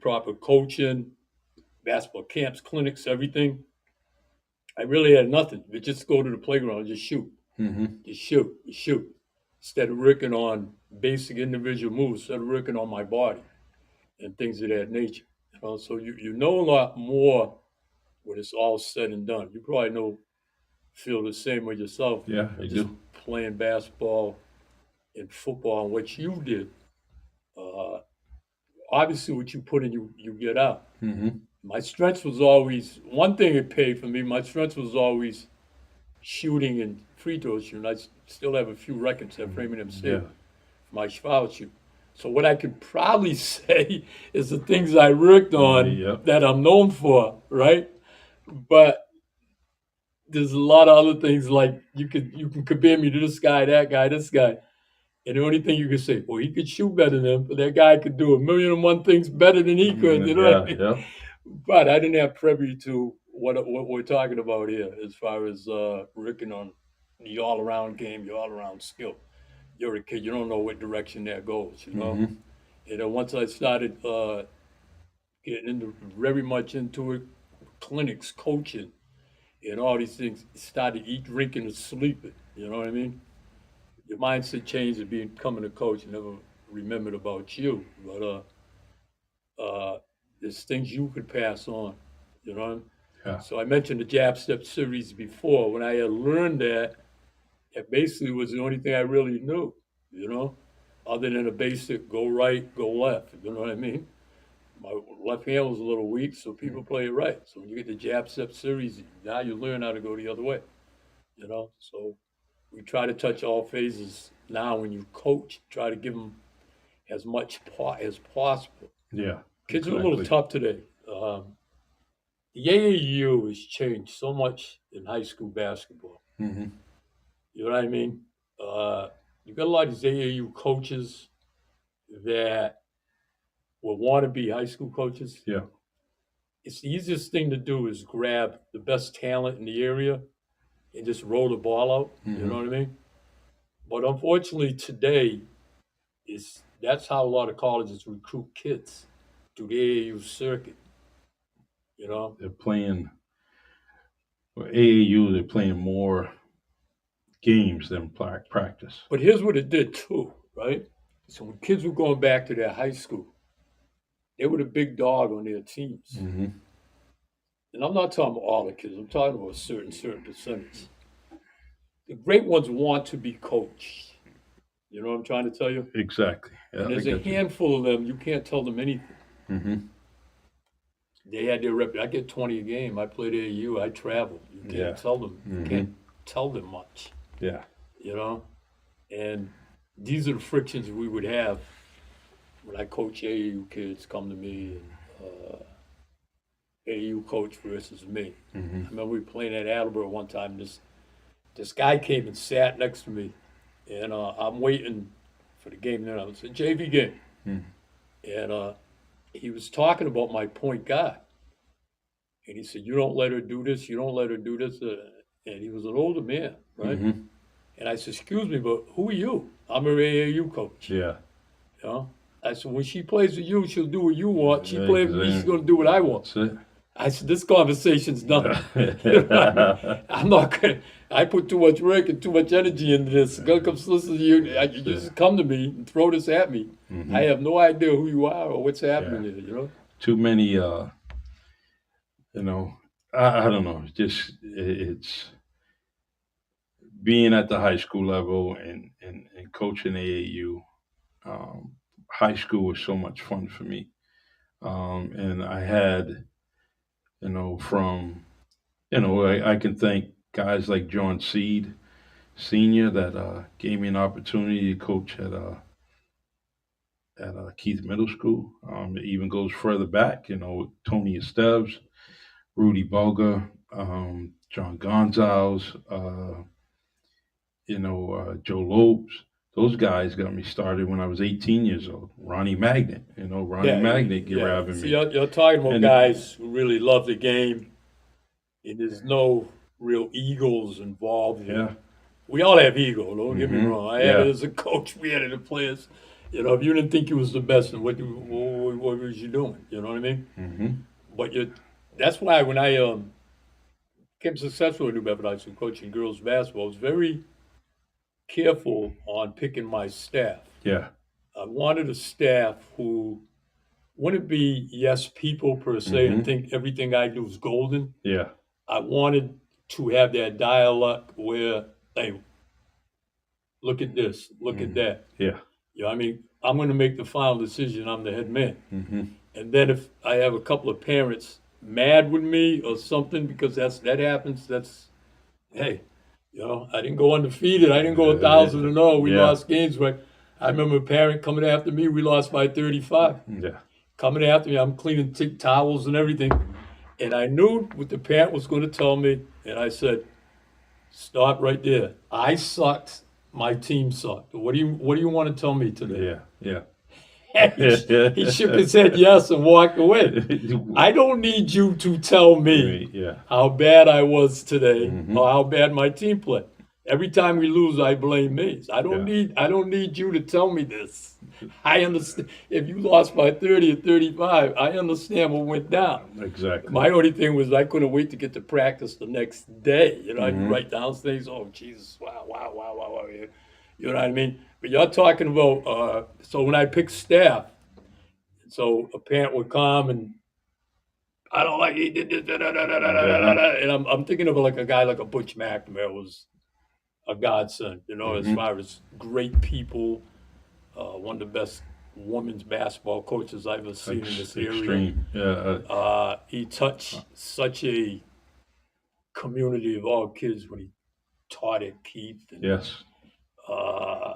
proper coaching, basketball camps, clinics, everything. I really had nothing. But just go to the playground and just shoot, Mm-hmm. just shoot. Instead of working on basic individual moves, instead of working on my body and things of that nature. You know, so you know a lot more when it's all said and done. You probably feel the same with yourself, Yeah, I just do. playing basketball and football and what you did. Uh, Obviously, what you put in, you get out. Mm-hmm. My strength was always one thing it paid for me. My strength was always shooting and free throw shooting. I still have a few records at Framingham Yeah. State for my foul shoot. So what I could probably say is the things I worked on Yep. that I'm known for, right? But there's a lot of other things like you can compare me to this guy, that guy, this guy. And the only thing you can say, well, he could shoot better than him, but that guy could do a million and one things better than he could. You know what I Yeah. mean? Yeah. But I didn't have privy to what we're talking about here as far as working on the all around game, your all around skill. You're a kid, you don't know what direction that goes, you know. Mm-hmm. And then once I started getting into very much into it, clinics, coaching, and all these things, started eat, drinking, and sleeping. You know what I mean? Your mindset changed to becoming a coach. Never remembered about you, but there's things you could pass on. You know. Yeah. So I mentioned the jab step series before. When I had learned that, it basically was the only thing I really knew. You know, other than a basic go right, go left. You know what I mean? My left hand was a little weak, so people play it right. So when you get the jab step series, now you learn how to go the other way. So we try to touch all phases now. When you coach, try to give them as much as possible. Yeah, Kids are a little exactly. tough today. The AAU has changed so much in high school basketball. Hmm. You know what I mean? Uh, you got a lot of these AAU coaches that will want to be high school coaches. Yeah. It's the easiest thing to do is grab the best talent in the area and just roll the ball out. You know Hmm. what I mean? But unfortunately, today is that's how a lot of colleges recruit kids through the AAU circuit. You know, They're playing AAU. They're playing more games than practice. but here's what it did too, right? So when kids were going back to their high school, they were the big dog on their teams. Hmm. And I'm not talking about all the kids. I'm talking about a certain percentage. The great ones want to be coached. You know what I'm trying to tell you? Exactly. Yeah, And I there's a get you. handful of them. You can't tell them anything. Hmm. They had their rep. I get 20 a game. I played AAU. I travel. You can't Yeah. tell them. You Hmm. can't tell them much. Yeah. You know. And these are the frictions we would have when I coach AAU kids come to me and AAU coach versus me. Hmm. I remember we were playing at Attleboro one time. This guy came and sat next to me, and I'm waiting for the game. Then it was a JV game, Mm. and he was talking about my point guard, and he said, "You don't let her do this. You don't let her do this." And he was an older man, right? Hmm. And I said, "Excuse me, but who are you?" I'm her AAU coach. Yeah. You know, I said, "When she plays with you, she'll do what you want. She plays with me, she's Exactly. going to do what I want." That's it. I said, "This conversation's done." You know what I mean? I'm not gonna. I put too much work and too much energy into this. Go come listen to you. You just come to me and throw this at me. Hmm. I have no idea who you are or what's happening Yeah. here. You know? Too many. You know. I don't know. Just it's being at the high school level and coaching AAU. Um, High school was so much fun for me. And I had, from, I can thank guys like John Seed Sr. that gave me an opportunity to coach at Keith Middle School. It even goes further back, Tony Esteves, Rudy Boga, John Gonsalves, Joe Lopes. Those guys got me started when I was 18 years old. Ronnie Magnet, Ronnie Magnet Yeah. grabbing See, me. you're talking about And guys who really love the game, and there's no real egos involved here. yeah, We all have ego. Don't get me hmm, wrong. I had it yeah, as a coach. We had it as players. If you didn't think you was the best, then what was you doing? You know what I mean? hmm, But that's why when I became successful at New Bedford High School coaching girls basketball, I was very careful on picking my staff. yeah, I wanted a staff who wouldn't be yes people per se and hmm, think everything I do is golden. yeah, I wanted to have that dialogue where, hey, look at this, look at mm, that. yeah, I mean, I'm going to make the final decision. I'm the head man. hmm, And then if I have a couple of parents mad with me or something because that happens, that's hey, I didn't go undefeated. I didn't go 1,000-0. We yeah, lost games, but I remember a parent coming after me. We lost by 35. yeah, Coming after me, I'm cleaning towels and everything, and I knew what the parent was going to tell me, and I said, "Stop right there. I sucked. My team sucked. What do you want to tell me today?" yeah, yeah. He shook his head yes and walked away. I don't need you to tell me Yeah. how bad I was today Hmm. or how bad my team played. Every time we lose, I blame me. Yeah. I don't need you to tell me this. I understand if you lost by 30 or 35, I understand what went down. Exactly. My only thing was I couldn't wait to get to practice the next day. I'd Hmm. write down things. Oh Jesus, wow, wow, wow, wow, wow. You know what I mean? But you're talking about so when I pick staff, so a parent would come and I don't like he did this, da, da, da, da, da, da, da, Yeah. da. And I'm thinking of like a guy like a Butch McNamara was a godsend, as Hmm. far as great people, one of the best women's basketball coaches I've ever seen in this area. Extreme. Yeah. He touched such a community of all kids when he taught at Keith, and Yes. uh,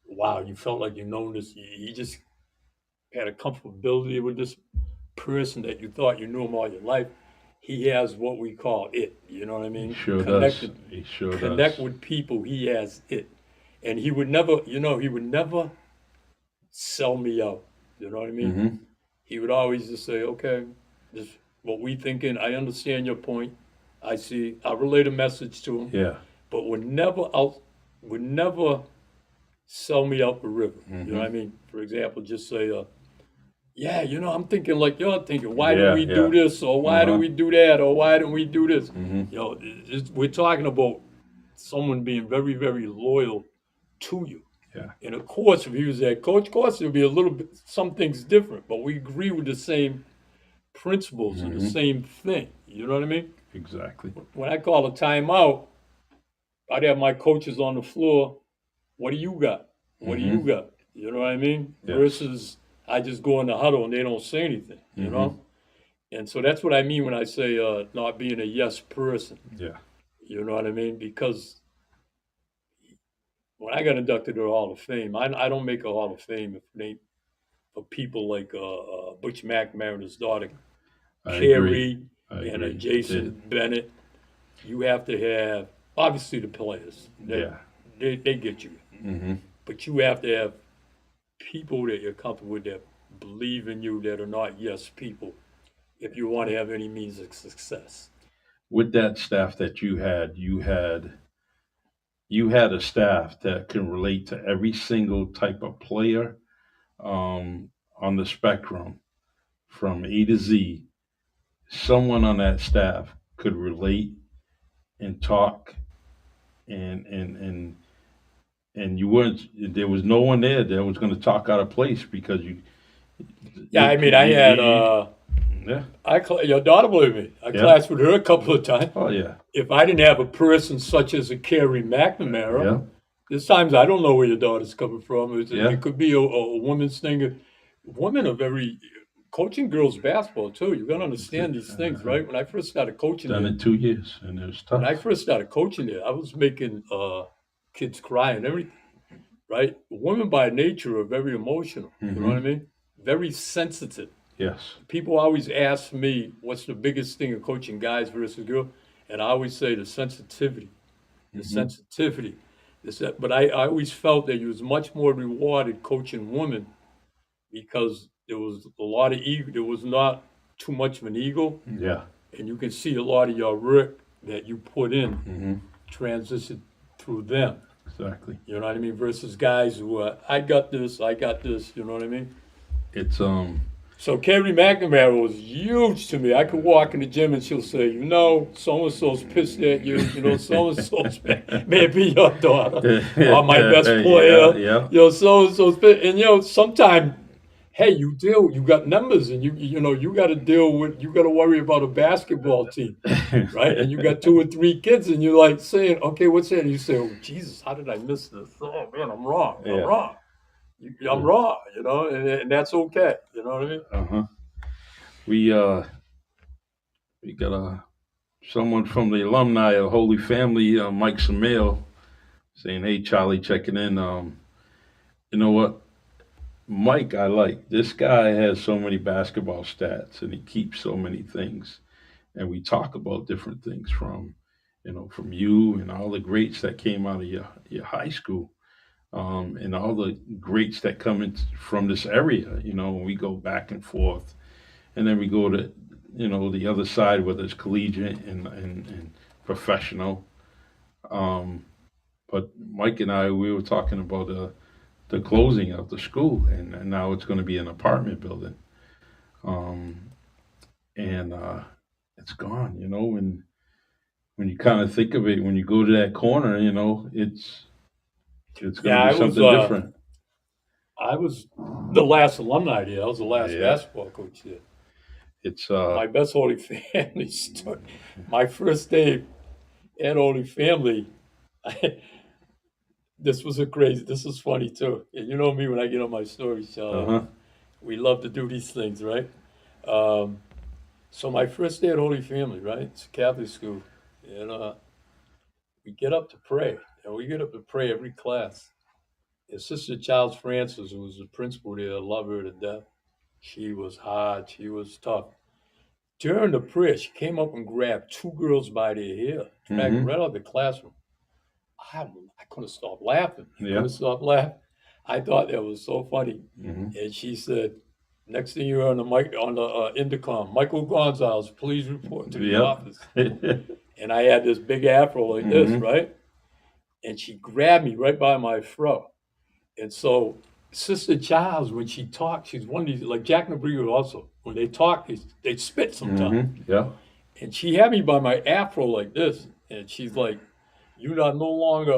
wow, you felt like you know this. You just had a comfortability with this person that you thought you knew him all your life. He has what we call it. You know what I He mean? sure does. He sure Connect does. with people. He has it, and he would never, he would never sell me out. You know what I mean? Mm-hmm. He would always just say, "Okay, this what we thinking. I understand your point. I see. I relate a message to him, Yeah. but would never sell me out the river. You know what I Mm-hmm. mean? For example, just say, yeah, I'm thinking like you're thinking. Why didn't Yeah. we do Yeah. this? Or why did Uh-huh. we do that? Or why didn't we do this? Mm-hmm. We're talking about someone being very, very loyal to you. Yeah. And of course, if he was that coach, of course, it would be a little bit, some things different, but we agree with the same principles and the Mm-hmm. same thing. You know what I mean? Exactly. When I call a timeout, I'd have my coaches on the floor. What do you got? What do you Mm-hmm. got? You know what I mean? Yes. Versus I just go in the huddle and they don't say anything, Mm-hmm. And so that's what I mean when I say not being a yes person. Yeah. You know what I mean? Because when I got inducted to the Hall of Fame, I don't make a Hall of Fame if it ain't for people like Butch McNamara's daughter, I agree. Carrie, I and agree. Jason Bennett. You have to have, obviously, the players. Yeah. They get you. Mm-hmm. But you have to have people that you're comfortable with that believe in you that are not yes people if you want to have any means of success. With that staff that you had a staff that can relate to every single type of player um, on the spectrum from A to Z. Someone on that staff could relate and talk, and you weren't. There was no one there that was going to talk out of place because Yeah, I mean, I had yeah. your daughter believe me. I Yeah. clashed with her a couple of times. Oh yeah. If I didn't have a person such as a Carrie McNamara, Yeah. there's times I don't know where your daughter's coming from. Yeah. It could be a woman's thing. Women are very coaching girls basketball too. You got to understand these things, right? When I first started coaching Done there, it 2 years, and it was when I tough. first started coaching there, I was making kids cry and everything, right? Women by nature are very emotional. You know what I Mm-hmm. mean? Very sensitive. Yes. People always ask me what's the biggest thing of coaching guys versus girls, and I always say the sensitivity, the Mm-hmm. sensitivity. But I always felt that you was much more rewarded coaching women because there was a lot of ego. There was not too much of an ego, Yeah. and you can see a lot of your work that you put in Mm-hmm. transition through them. Exactly. You know what I mean? Versus guys who I got this. You know what I mean? It's So Carrie McNamara was huge to me. I could walk in the gym and she'll say, so and so's pissed at you. So and so's may it be your daughter or my best player. Yeah. Yeah. So and so's pissed. And sometimes, hey, you got numbers, and you got to you got to worry about a basketball team, right? And you got 2 or 3 kids, and you're like saying, okay, what's that? And you say, oh Jesus, how did I miss this? Oh man, I'm wrong. I'm Yeah. wrong. I'm wrong, and that's okay. You know what I mean? Uh-huh. We got someone from the alumni of Holy Family, Mike Samail, saying, "Hey Charlie, checking in. You know what, Mike? I like this guy. Has so many basketball stats, and he keeps so many things. And we talk about different things from you and all the greats that came out of your high school." And all the greats that come in from this area. We go back and forth, and then we go to the other side, whether it's collegiate and professional. Um, but Mike and I, we were talking about the closing of the school, and now it's going to be an apartment building, um, and it's gone. When you kind of think of it, when you go to that corner, it's going Yeah, to be something different. I was the last alumni there. I was the last Yeah. basketball coach there. It's My best Holy Family story. My first day at Holy Family, this was a crazy. This is funny too. And you know me when I get on my stories, Uh Charlie. huh. We love to do these things, right? Um, so my first day at Holy Family, right? It's a Catholic school, and we get up to pray, and we get up to pray every class. And Sister Childs Francis, who was the principal there, I love her to death. She was hard. She was tough. During the prayer, she came up and grabbed two girls by their hair, dragged them Mm-hmm. right out of the classroom. I, I couldn't stop laughing. I Yeah. couldn't stop laughing. I thought that was so funny. Mm-hmm. And she said, "Next thing you hear on the mic on the intercom, Michael Gonsalves, please report to the Yep. office." And I had this big afro like this, Mm-hmm. right? And she grabbed me right by my fro. And so Sister Childs, when she talks, she's one of these like Jack Nabrigo also. When they talk, they spit sometimes. Mm-hmm. Yeah. And she had me by my afro like this, and she's like, "You are no longer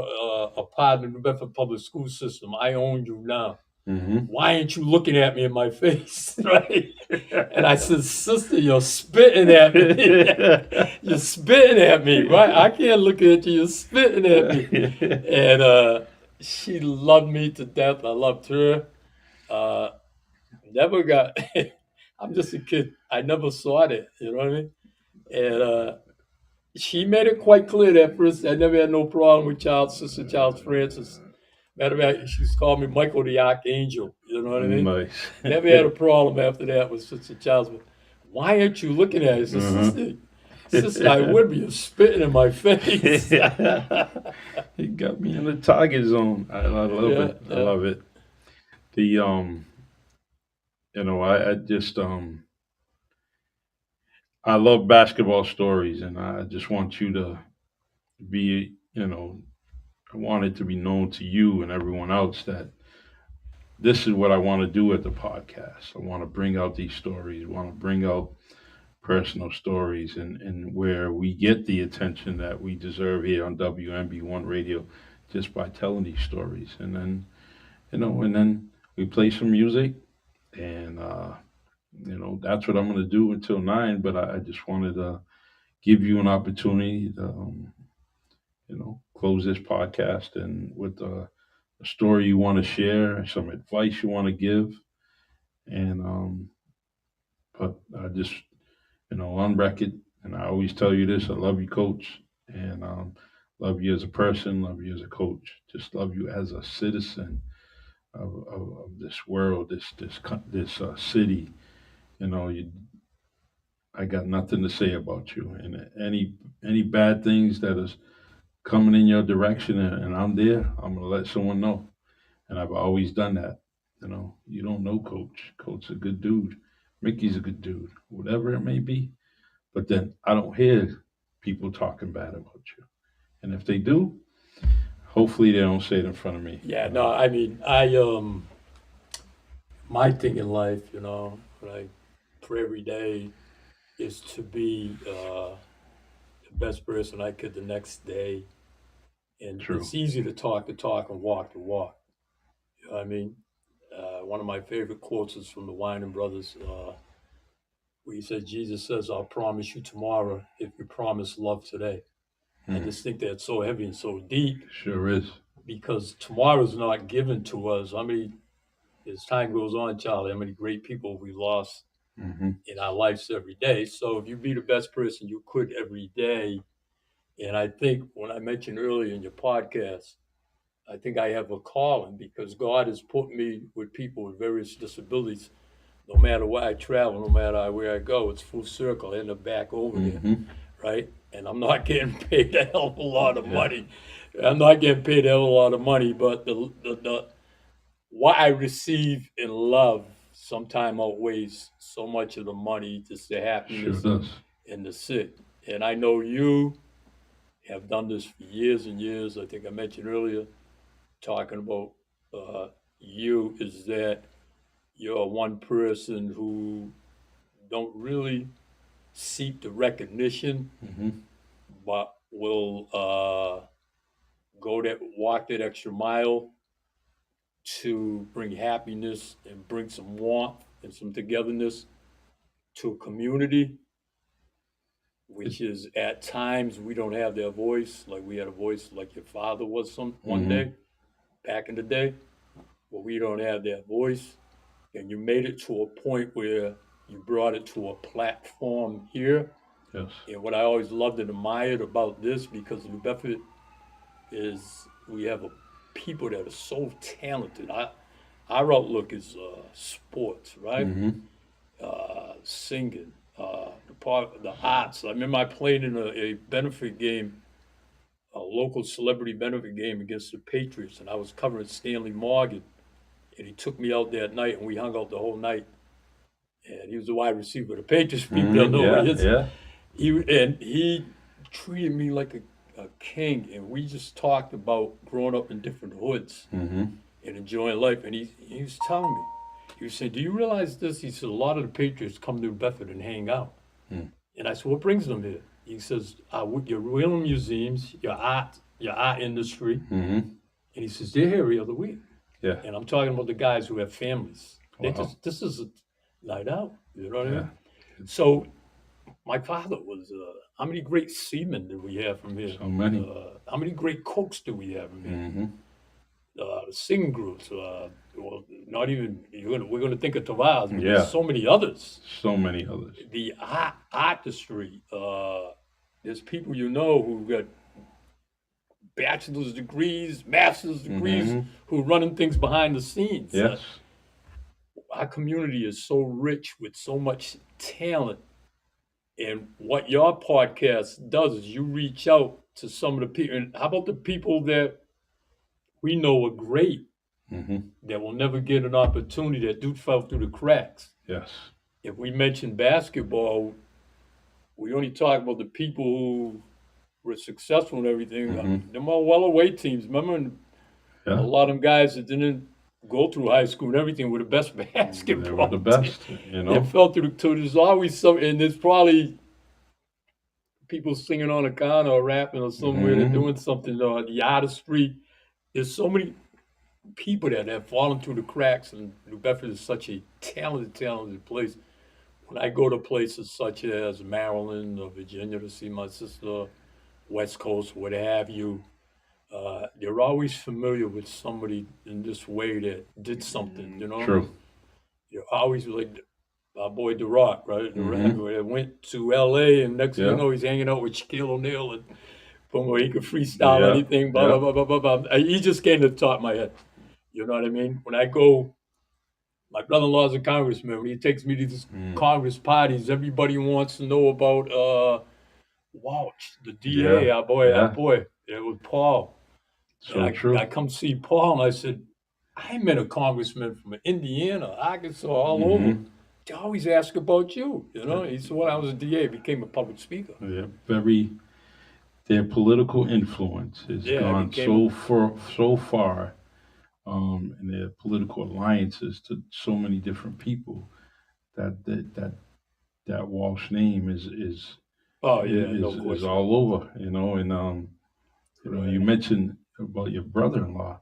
a part of the New Bedford public school system. I own you now. Mm-hmm. Why ain't you looking at me in my face?" Right? And I said, "Sister, you're spitting at me. You're spitting at me, right? I can't look at you. You're spitting at me." And she loved me to death. I loved her. Uh, never got. I'm just a kid. I never saw that. You know what I mean? And she made it quite clear that first I never had no problem with Sister Childs Francis. Matter of fact, she's called me Michael the Archangel. You know what I mean? Nice. Never had a problem after that with Sister Childs. But why aren't you looking at it? I said, Uh-huh. sister, I would be spitting in my face. He got me in the target zone. I love Yeah, it. I yeah. love it. The I just I love basketball stories, and I just want you to be, I want it to be known to you and everyone else that this is what I want to do with the podcast. I want to bring out these stories. I want to bring out personal stories, and where we get the attention that we deserve here on WMB1 Radio just by telling these stories. And then we play some music, and that's what I'm going to do until 9. But I just wanted to give you an opportunity to close this podcast and with a story you want to share, some advice you want to give. And but I just on record, and I always tell you this: I love you, Coach, and love you as a person, love you as a coach, just love you as a citizen of this world, this city. I got nothing to say about you, and any bad things that is coming in your direction, and I'm there, I'm gonna let someone know, and I've always done that. You don't know Coach. Coach's a good dude. Mickey's a good dude. Whatever it may be. But then I don't hear people talking bad about you. And if they do, hopefully they don't say it in front of me. Yeah, no, I mean, my thing in life, what I pray every day is to be the best person I could the next day. And True. it's easy to talk and walk to walk. You know what I mean? One of my favorite quotes is from the Wine Brothers, where he said, Jesus says, "I'll promise you tomorrow if you promise love today." I just think that's so heavy and so deep Sure is. because tomorrow's not given to us. As time goes on, Charlie, how many great people we lost Hmm. in our lives every day. So if you be the best person you could every day, and I think when I mentioned earlier in your podcast, I think I have a calling because God has put me with people with various disabilities. No matter where I travel, no matter where I go, it's full circle. I end up back over there, Hmm. right? And I'm not getting paid a hell of a lot of Yeah. money. I'm not getting paid a hell of a lot of money, but the what I receive in love sometimes outweighs so much of the money, just the Sure happiness does. and the sit. And I know you have done this for years and years. I think I mentioned earlier, talking about you, is that you're one person who don't really seek the recognition, Hmm. but will walk that extra mile to bring happiness and bring some warmth and some togetherness to a community, which is at times we don't have their voice, like we had a voice like your father was one Hmm. day. back in the day, where we don't have that voice, and you made it to a point where you brought it to a platform here. Yes. And what I always loved and admired about this, because New Bedford is, we have a people that are so talented. Our outlook is sports, right? Mm-hmm. Singing, the arts. I remember I played in a benefit game, a local celebrity benefit game against the Patriots, and I was covering Stanley Morgan, and he took me out that night, and we hung out the whole night. And he was the wide receiver. The Patriots people don't Mm-hmm. know who he Yeah. is. Yeah. He treated me like a king, and we just talked about growing up in different hoods Mm-hmm. and enjoying life. And he was telling me, he was saying, "Do you realize this?" He said, "A lot of the Patriots come to Bedford and hang out." Mm. And I said, "What brings them here?" He says, "Your real museums, your art industry." Mm-hmm. And he says, "They're here every other week." Yeah. And I'm talking about the guys who have families. They Wow. just this is a night out. You know what I Yeah. mean? So my father was. How many great seamen did we have from here? So many. How many great cooks do we have from here? Mm-hmm. Singing groups. Well, not even we're gonna think of Tavaz, but Yeah. there's so many others. So many others. The artistry. There's people you know who got bachelor's degrees, master's degrees, Mm-hmm. who are running things behind the scenes. Yes. Our community is so rich with so much talent. And what your podcast does is you reach out to some of the people. And how about the people that we know are great Mm-hmm. that will never get an opportunity, that do fell through the cracks? Yes. If we mention basketball, we only talk about the people who were successful and everything. Mhm. Them all well-away teams. Remember, a Yeah. lot of them guys that didn't go through high school and everything were the best They basketball were the team. best. You They know. fell through the. So there's always some, and there's probably people singing on a con or rapping or somewhere. They're Mhm. doing something. The artistry. There's so many people that have fallen through the cracks, and New Bedford is such a talented place. When I go to places such as Maryland or Virginia to see my sister, West Coast, what have you, they're always familiar with somebody in this way that did something, you know? True. You're always like our boy The Rock, right? The Mhm. Rock that went to LA, and next thing you Yeah. know, he's hanging out with Shaquille O'Neal, and from where he could freestyle Yeah. anything, blah, Yeah. blah, blah, blah, blah, blah. He just came to the top of my head. You know what I mean? When I go, my brother-in-law's a congressman. When he takes me to these Mm. Congress parties, everybody wants to know about Walsh, the DA, Yeah. our boy, Yeah. it was Paul. So And true. I come see Paul, and I said, I met a congressman from Indiana, Arkansas, all over. Mhm. They always ask about you, you know? He said, well, I was a DA, became a public speaker. Yeah. Very. Their political influence has Yeah, I gone became so far, and their political alliances to so many different people that Walsh name is oh, yeah, no is question. all over. You know, and you Right. mentioned about your brother-in-law.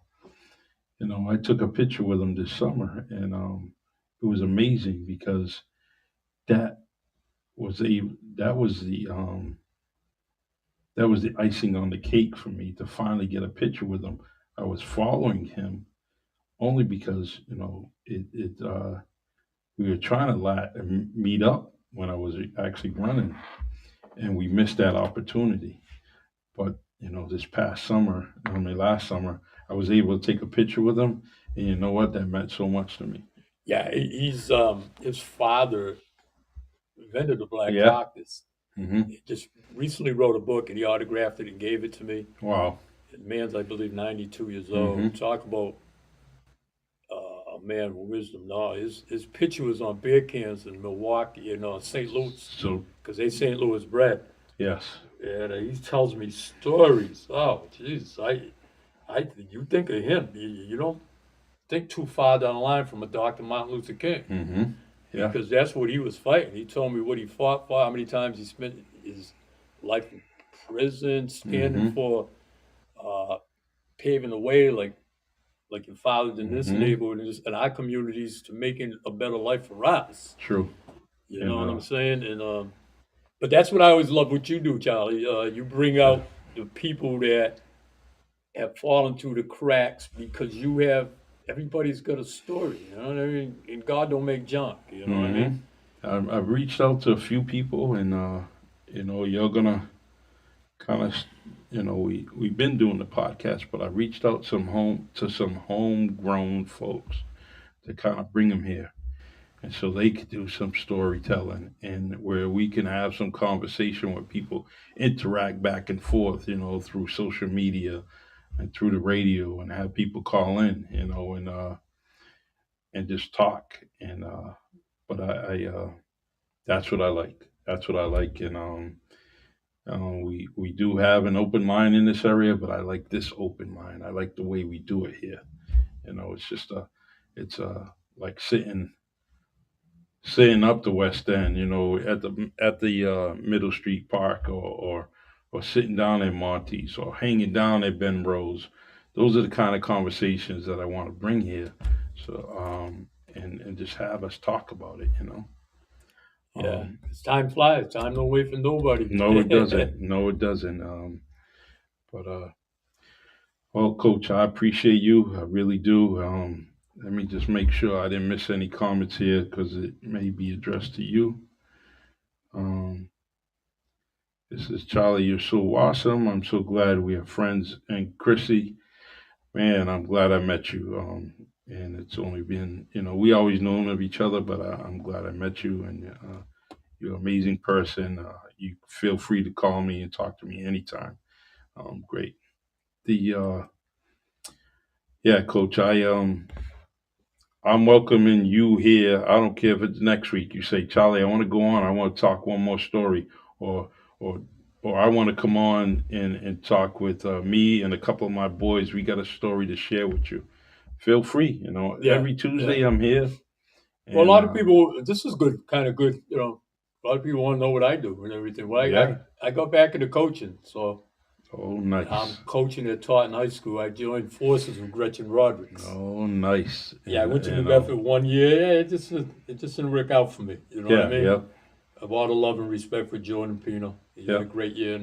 I took a picture with him this summer, and it was amazing because that was a that was the that was the icing on the cake for me to finally get a picture with him. I was following him only because we were trying to meet up when I was actually running, and we missed that opportunity. But this past summer, last summer, I was able to take a picture with him, and you know what? That meant so much to me. Yeah, he's his father invented the Black Yeah. Caucus. Hmm. He just recently wrote a book, and he autographed it and gave it to me. Wow. The man's, I believe, 92 years old. Mhm. Talk about a man with wisdom. No, his picture was on beer cans in Milwaukee, St. Louis, So because they St. Louis bred. yes. And he tells me stories. Oh, jeez, you think of him. You don't think too far down the line from a Dr. Martin Luther King, Hmm. Yeah. because that's what he was fighting. He told me what he fought for, how many times he spent his life in prison, standing Mhm. for paving the way, like your father in this Mhm. neighborhood and our communities, to making a better life for us. True. You And know what I'm saying? And but that's what I always love what you do, Charlie. You bring out the people that have fallen through the cracks because you have everybody's got a story, you know what I mean? And God don't make junk, you know what I Hmm. mean? I've reached out to a few people, and you're gonna kind of, we've been doing the podcast, but I reached out some homegrown folks to kind of bring them here, and so they could do some storytelling, and where we can have some conversation where people interact back and forth, through social media and through the radio, and have people call in, and just talk, and but I that's what I like. That's what I like, and we do have an open line in this area, but I like this open line. I like the way we do it here. It's just it's like sitting up the West End, at the Middle Street Park, or sitting down at Monty's, or hanging down at Ben Rose. Those are the kind of conversations that I want to bring here. So and just have us talk about it. Yeah, Um, 'cause time flies. Time don't wait for nobody. no, it doesn't. No, it doesn't. But well, Coach, I appreciate you. I really do. Let me just make sure I didn't miss any comments here because it may be addressed to you. Um, this is Charlie. You're so awesome. I'm so glad we are friends. And Chrissy, man, I'm glad I met you. And it's only been, we always known of each other, but I'm glad I met you. And you're an amazing person. You feel free to call me and talk to me anytime. Great. The Yeah, Coach. I'm welcoming you here. I don't care if it's next week. You say, Charlie, I want to go on. I want to talk one more story, or or or I want to come on and talk with me and a couple of my boys. We got a story to share with you. Feel free. Yeah, Every yeah. Tuesday I'm here, Well, a and lot of people, this is good, kind of good, a lot of people want to know what I do and everything. Well, yeah. I got back into coaching. So Oh, I'm nice. coaching at Taunton High School. I joined forces with Gretchen Rodericks. Oh, nice. Yeah, I And went to New Bedford 1 year. Yeah, it just didn't work out for me. You know what I yeah, mean? yeah, I've all the love and respect for Jordan Pino. He had yeah. a great year, and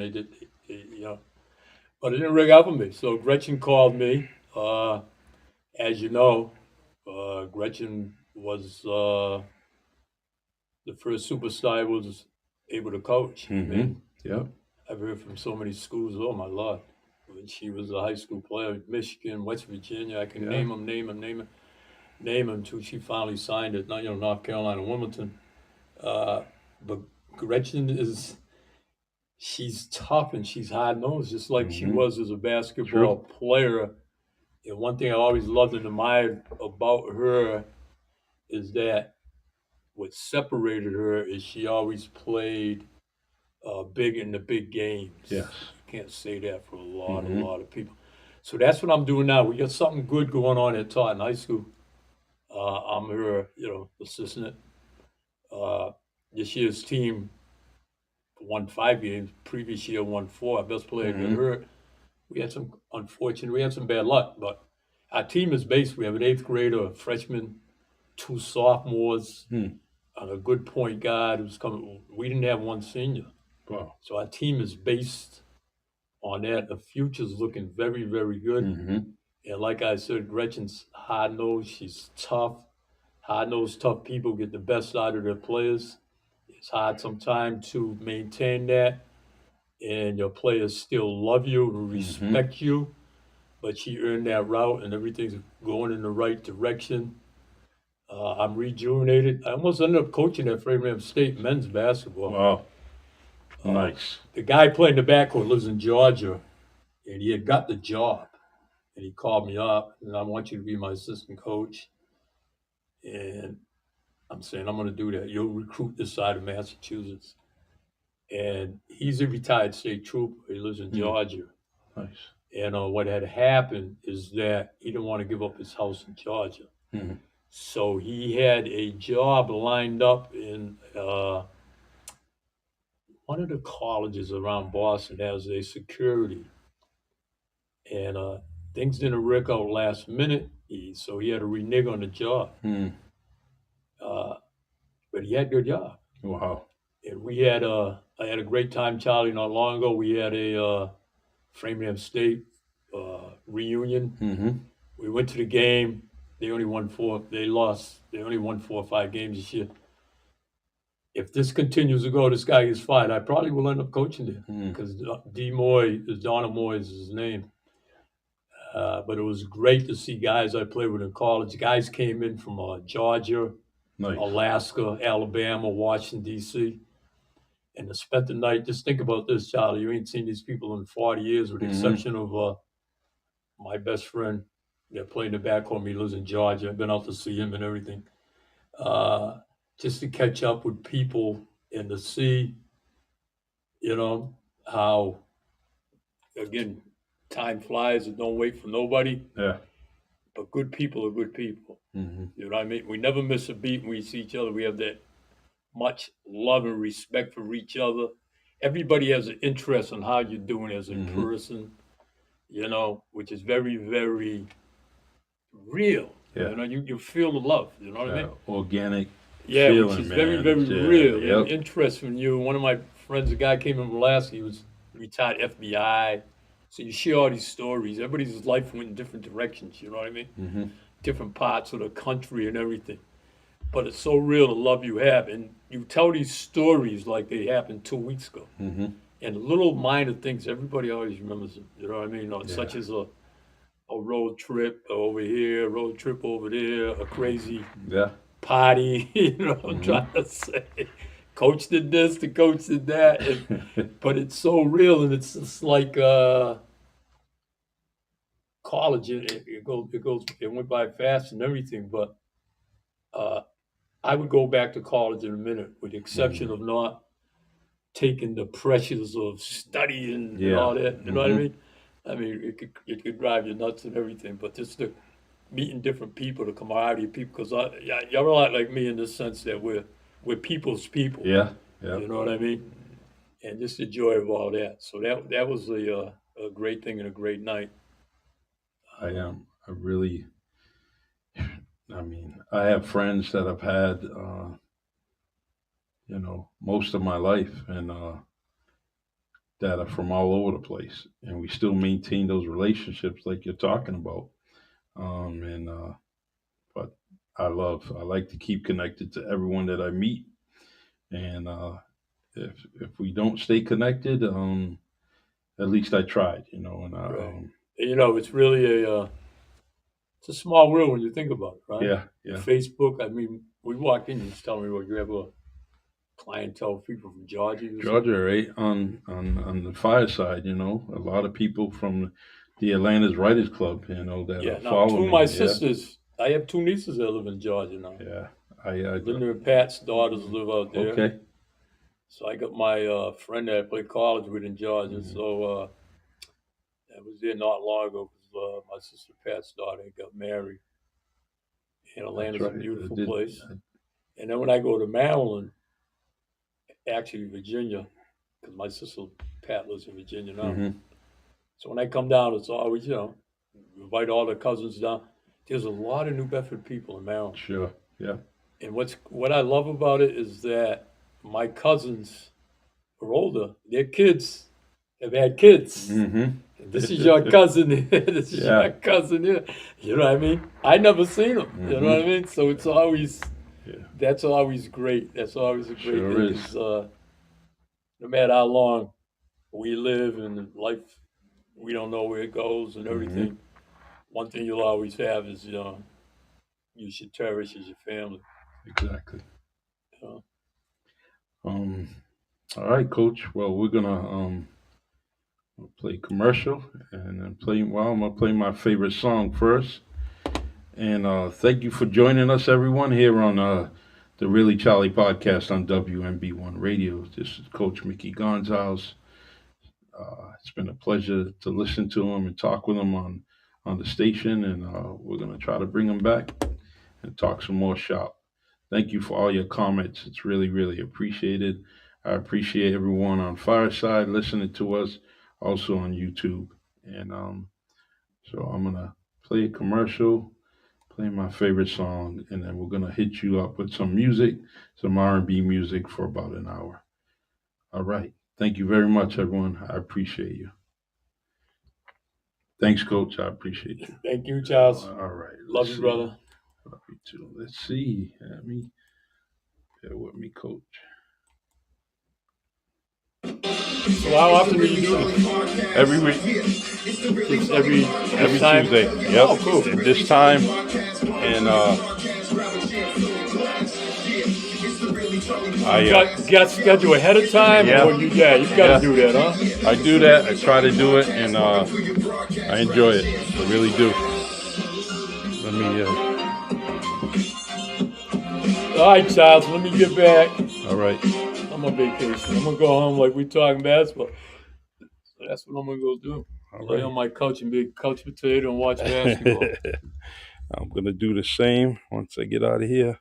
but it didn't work out for me. So Gretchen called me. As you know, Gretchen was the first superstar I was able to coach. I Mm-hmm. mean, Yeah. I've heard from so many schools. Oh my Lord! When she was a high school player, Michigan, West Virginia, I can Yeah. name them until she finally signed it. North Carolina, Wilmington. Uh, but Gretchen she's tough and she's hard nosed, just like she Mm-hmm. was as a basketball True. player. And one thing I always loved and admired about her is that what separated her is she always played big in the big Yes. games. You can't say that for a Mm-hmm. lot of people. So that's what I'm doing now. We got something good going on at Taunton High School. I'm her, assistant. Uh, this year's team won 5 games. Previous year won four. Our best player got Mm-hmm. hurt. We had some bad luck, but our team is based. We have an eighth grader, a freshman, two sophomores, Hmm. and a good point guard who's coming. We didn't have one senior. Wow. So our team is based on that. The future's looking very, very good. Mm-hmm. And like I said, Gretchen's hard nosed. She's tough. Hard nosed, tough people get the best out of their players. It's hard sometimes to maintain that, and your players still love you and Mm-hmm. respect you. But she earned that route, and everything's going in the right direction. I'm rejuvenated. I almost ended up coaching at Framingham State men's basketball. Wow. Uh, Nice. the guy playing the backcourt lives in Georgia, and he had got the job. And he called me up, and I want you to be my assistant coach. And I'm saying, I'm going to do that. You'll recruit this side of Massachusetts. And he's a retired state trooper. He lives in Hmm. Georgia. Nice. And what had happened is that he didn't want to give up his house in Georgia. Hmm. So he had a job lined up in one of the colleges around Boston as a security. And things didn't work out last minute. So he had to renege on the job. Hmm. Uh, but he had a good job. Wow. And I had a great time, Charlie, not long ago. We had a Framingham State reunion. Mm-hmm. We went to the game. They only won four. They lost. They only won 4 or 5 games this year. If this continues to go, this guy gets fired. I probably will end up coaching there Mm. because D Moy is Donna Moy is his name. But it was great to see guys I played with in college. Guys came in from Georgia, Nice. Alaska, Alabama, Washington D.C. and to spend the night. Just think about this, Charlie. You ain't seen these people in 40 years, with the Mm-hmm. exception of my best friend that played in the back home. He lives in Georgia. I've been out to see him and everything. Uh, just to catch up with people and to see, you know, how, again, time flies and don't wait for nobody, Yeah. but good people are good people. Mm-hmm. You know what I mean? We never miss a beat when we see each other. We have that much love and respect for each other. Everybody has an interest in how you're doing as a Mm-hmm. person, which is very, very real. Yeah. You feel the love. You know what I mean? Organic Yeah, which feeling, is very, man. very Yeah. real and Yep. interesting. One of my friends, a guy came from Alaska. He was retired FBI. So you share all these stories. Everybody's life went in different directions. You know what I mean? Mm-hmm. Different parts of the country and everything. But it's so real, the love you have, and you tell these stories like they happened 2 weeks ago. Mm-hmm. And little minor things, everybody always remembers them. You know what I mean? Yeah. Such as a road trip over here, a road trip over there, a crazy Yeah. party. I'm trying to say, coach did this, the coach did that, but it's so real, and it's just like college. It went by fast and everything, but uh, I would go back to college in a minute, with the exception of not taking the pressures of studying and Yeah. all that. You know what I Mm-hmm. mean? I mean, it could drive you nuts and everything, but just the meeting different people, the camaraderie of people, because you're a lot like me in the sense that we're people's people. Yeah. Yeah. You know what I mean? And just the joy of all that. So that was a great thing and a great night. I am. I really. I mean, I have friends that I've had, most of my life, and that are from all over the place, and we still maintain those relationships like you're talking about. And but I like to keep connected to everyone that I meet, and if we don't stay connected, at least I tried, and Right. It's really it's a small world when you think about it, right? yeah, With yeah. Facebook, I mean, we walked in, you was telling me, well, you have a clientele of people from Georgia, you said? Georgia, right on the fireside, a lot of people from the Atlanta's Writers Club, that Yeah, now follow two of my me. Yeah, sisters, I have two nieces that live in Georgia now. yeah. I Linda and Pat's daughters live out there. okay. So I got my friend that I played college with in Georgia. Mhm. So I was there not long ago because my sister Pat's daughter got married. And That's Atlanta's a right. beautiful place. And then when I go to Maryland, actually Virginia, because my sister Pat lives in Virginia now. Hmm. So when I come down, it's always, invite all the cousins down. There's a lot of New Bedford people in Maryland. Sure. Yeah. And what I love about it is that my cousins are older. Their kids have had kids. Hmm. This is your cousin here. This is Yeah. your cousin here. You know what I mean? I never seen them. You know what I Mhm. mean? So it's always, Yeah. that's always great. That's always a great Sure thing. is. 'Cause, no matter how long we live in life, we don't know where it goes and everything. One thing you'll always have is, you should cherish is your family. Exactly. You know? Um. All right, Coach. Well, we're gonna play commercial and then play. Well, I'm gonna play my favorite song first. And thank you for joining us, everyone, here on the Really Charlie podcast on WMB1 Radio. This is Coach Mickey Gonsalves. It's been a pleasure to listen to him and talk with him on the station, and we're going to try to bring him back and talk some more shop. Thank you for all your comments. It's really, really appreciated. I appreciate everyone on Fireside listening to us, also on YouTube. And so I'm going to play a commercial, play my favorite song, and then we're gonna hit you up with some music, some R&B music for about an hour. All right. Thank you very much, everyone. I appreciate you. Thanks, Coach. I appreciate you. Thank you, Charles. All right. Love Let's you, see. brother. Love you too. Let's see. Let me bear with me, Coach. So how often do you do this? Every week, Just every every time? Tuesday. Yep. Oh, cool. At this time, and I Got schedule ahead of time? Yeah. Or you got Yeah. to do that, huh? I do that. I try to do it, and I enjoy it. I really do. Let me. All right, Charles, let me get back. All right. I'm on vacation. I'm gonna go home like we talking basketball. So that's what I'm gonna go do. All Lay right. on my couch and be a couch potato and watch basketball. I'm gonna do the same once I get out of here.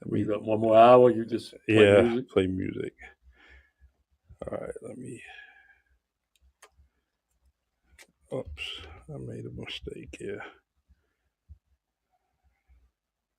We got 1 more hour. You just play music. Play music. All right, let me. Oops, I made a mistake here.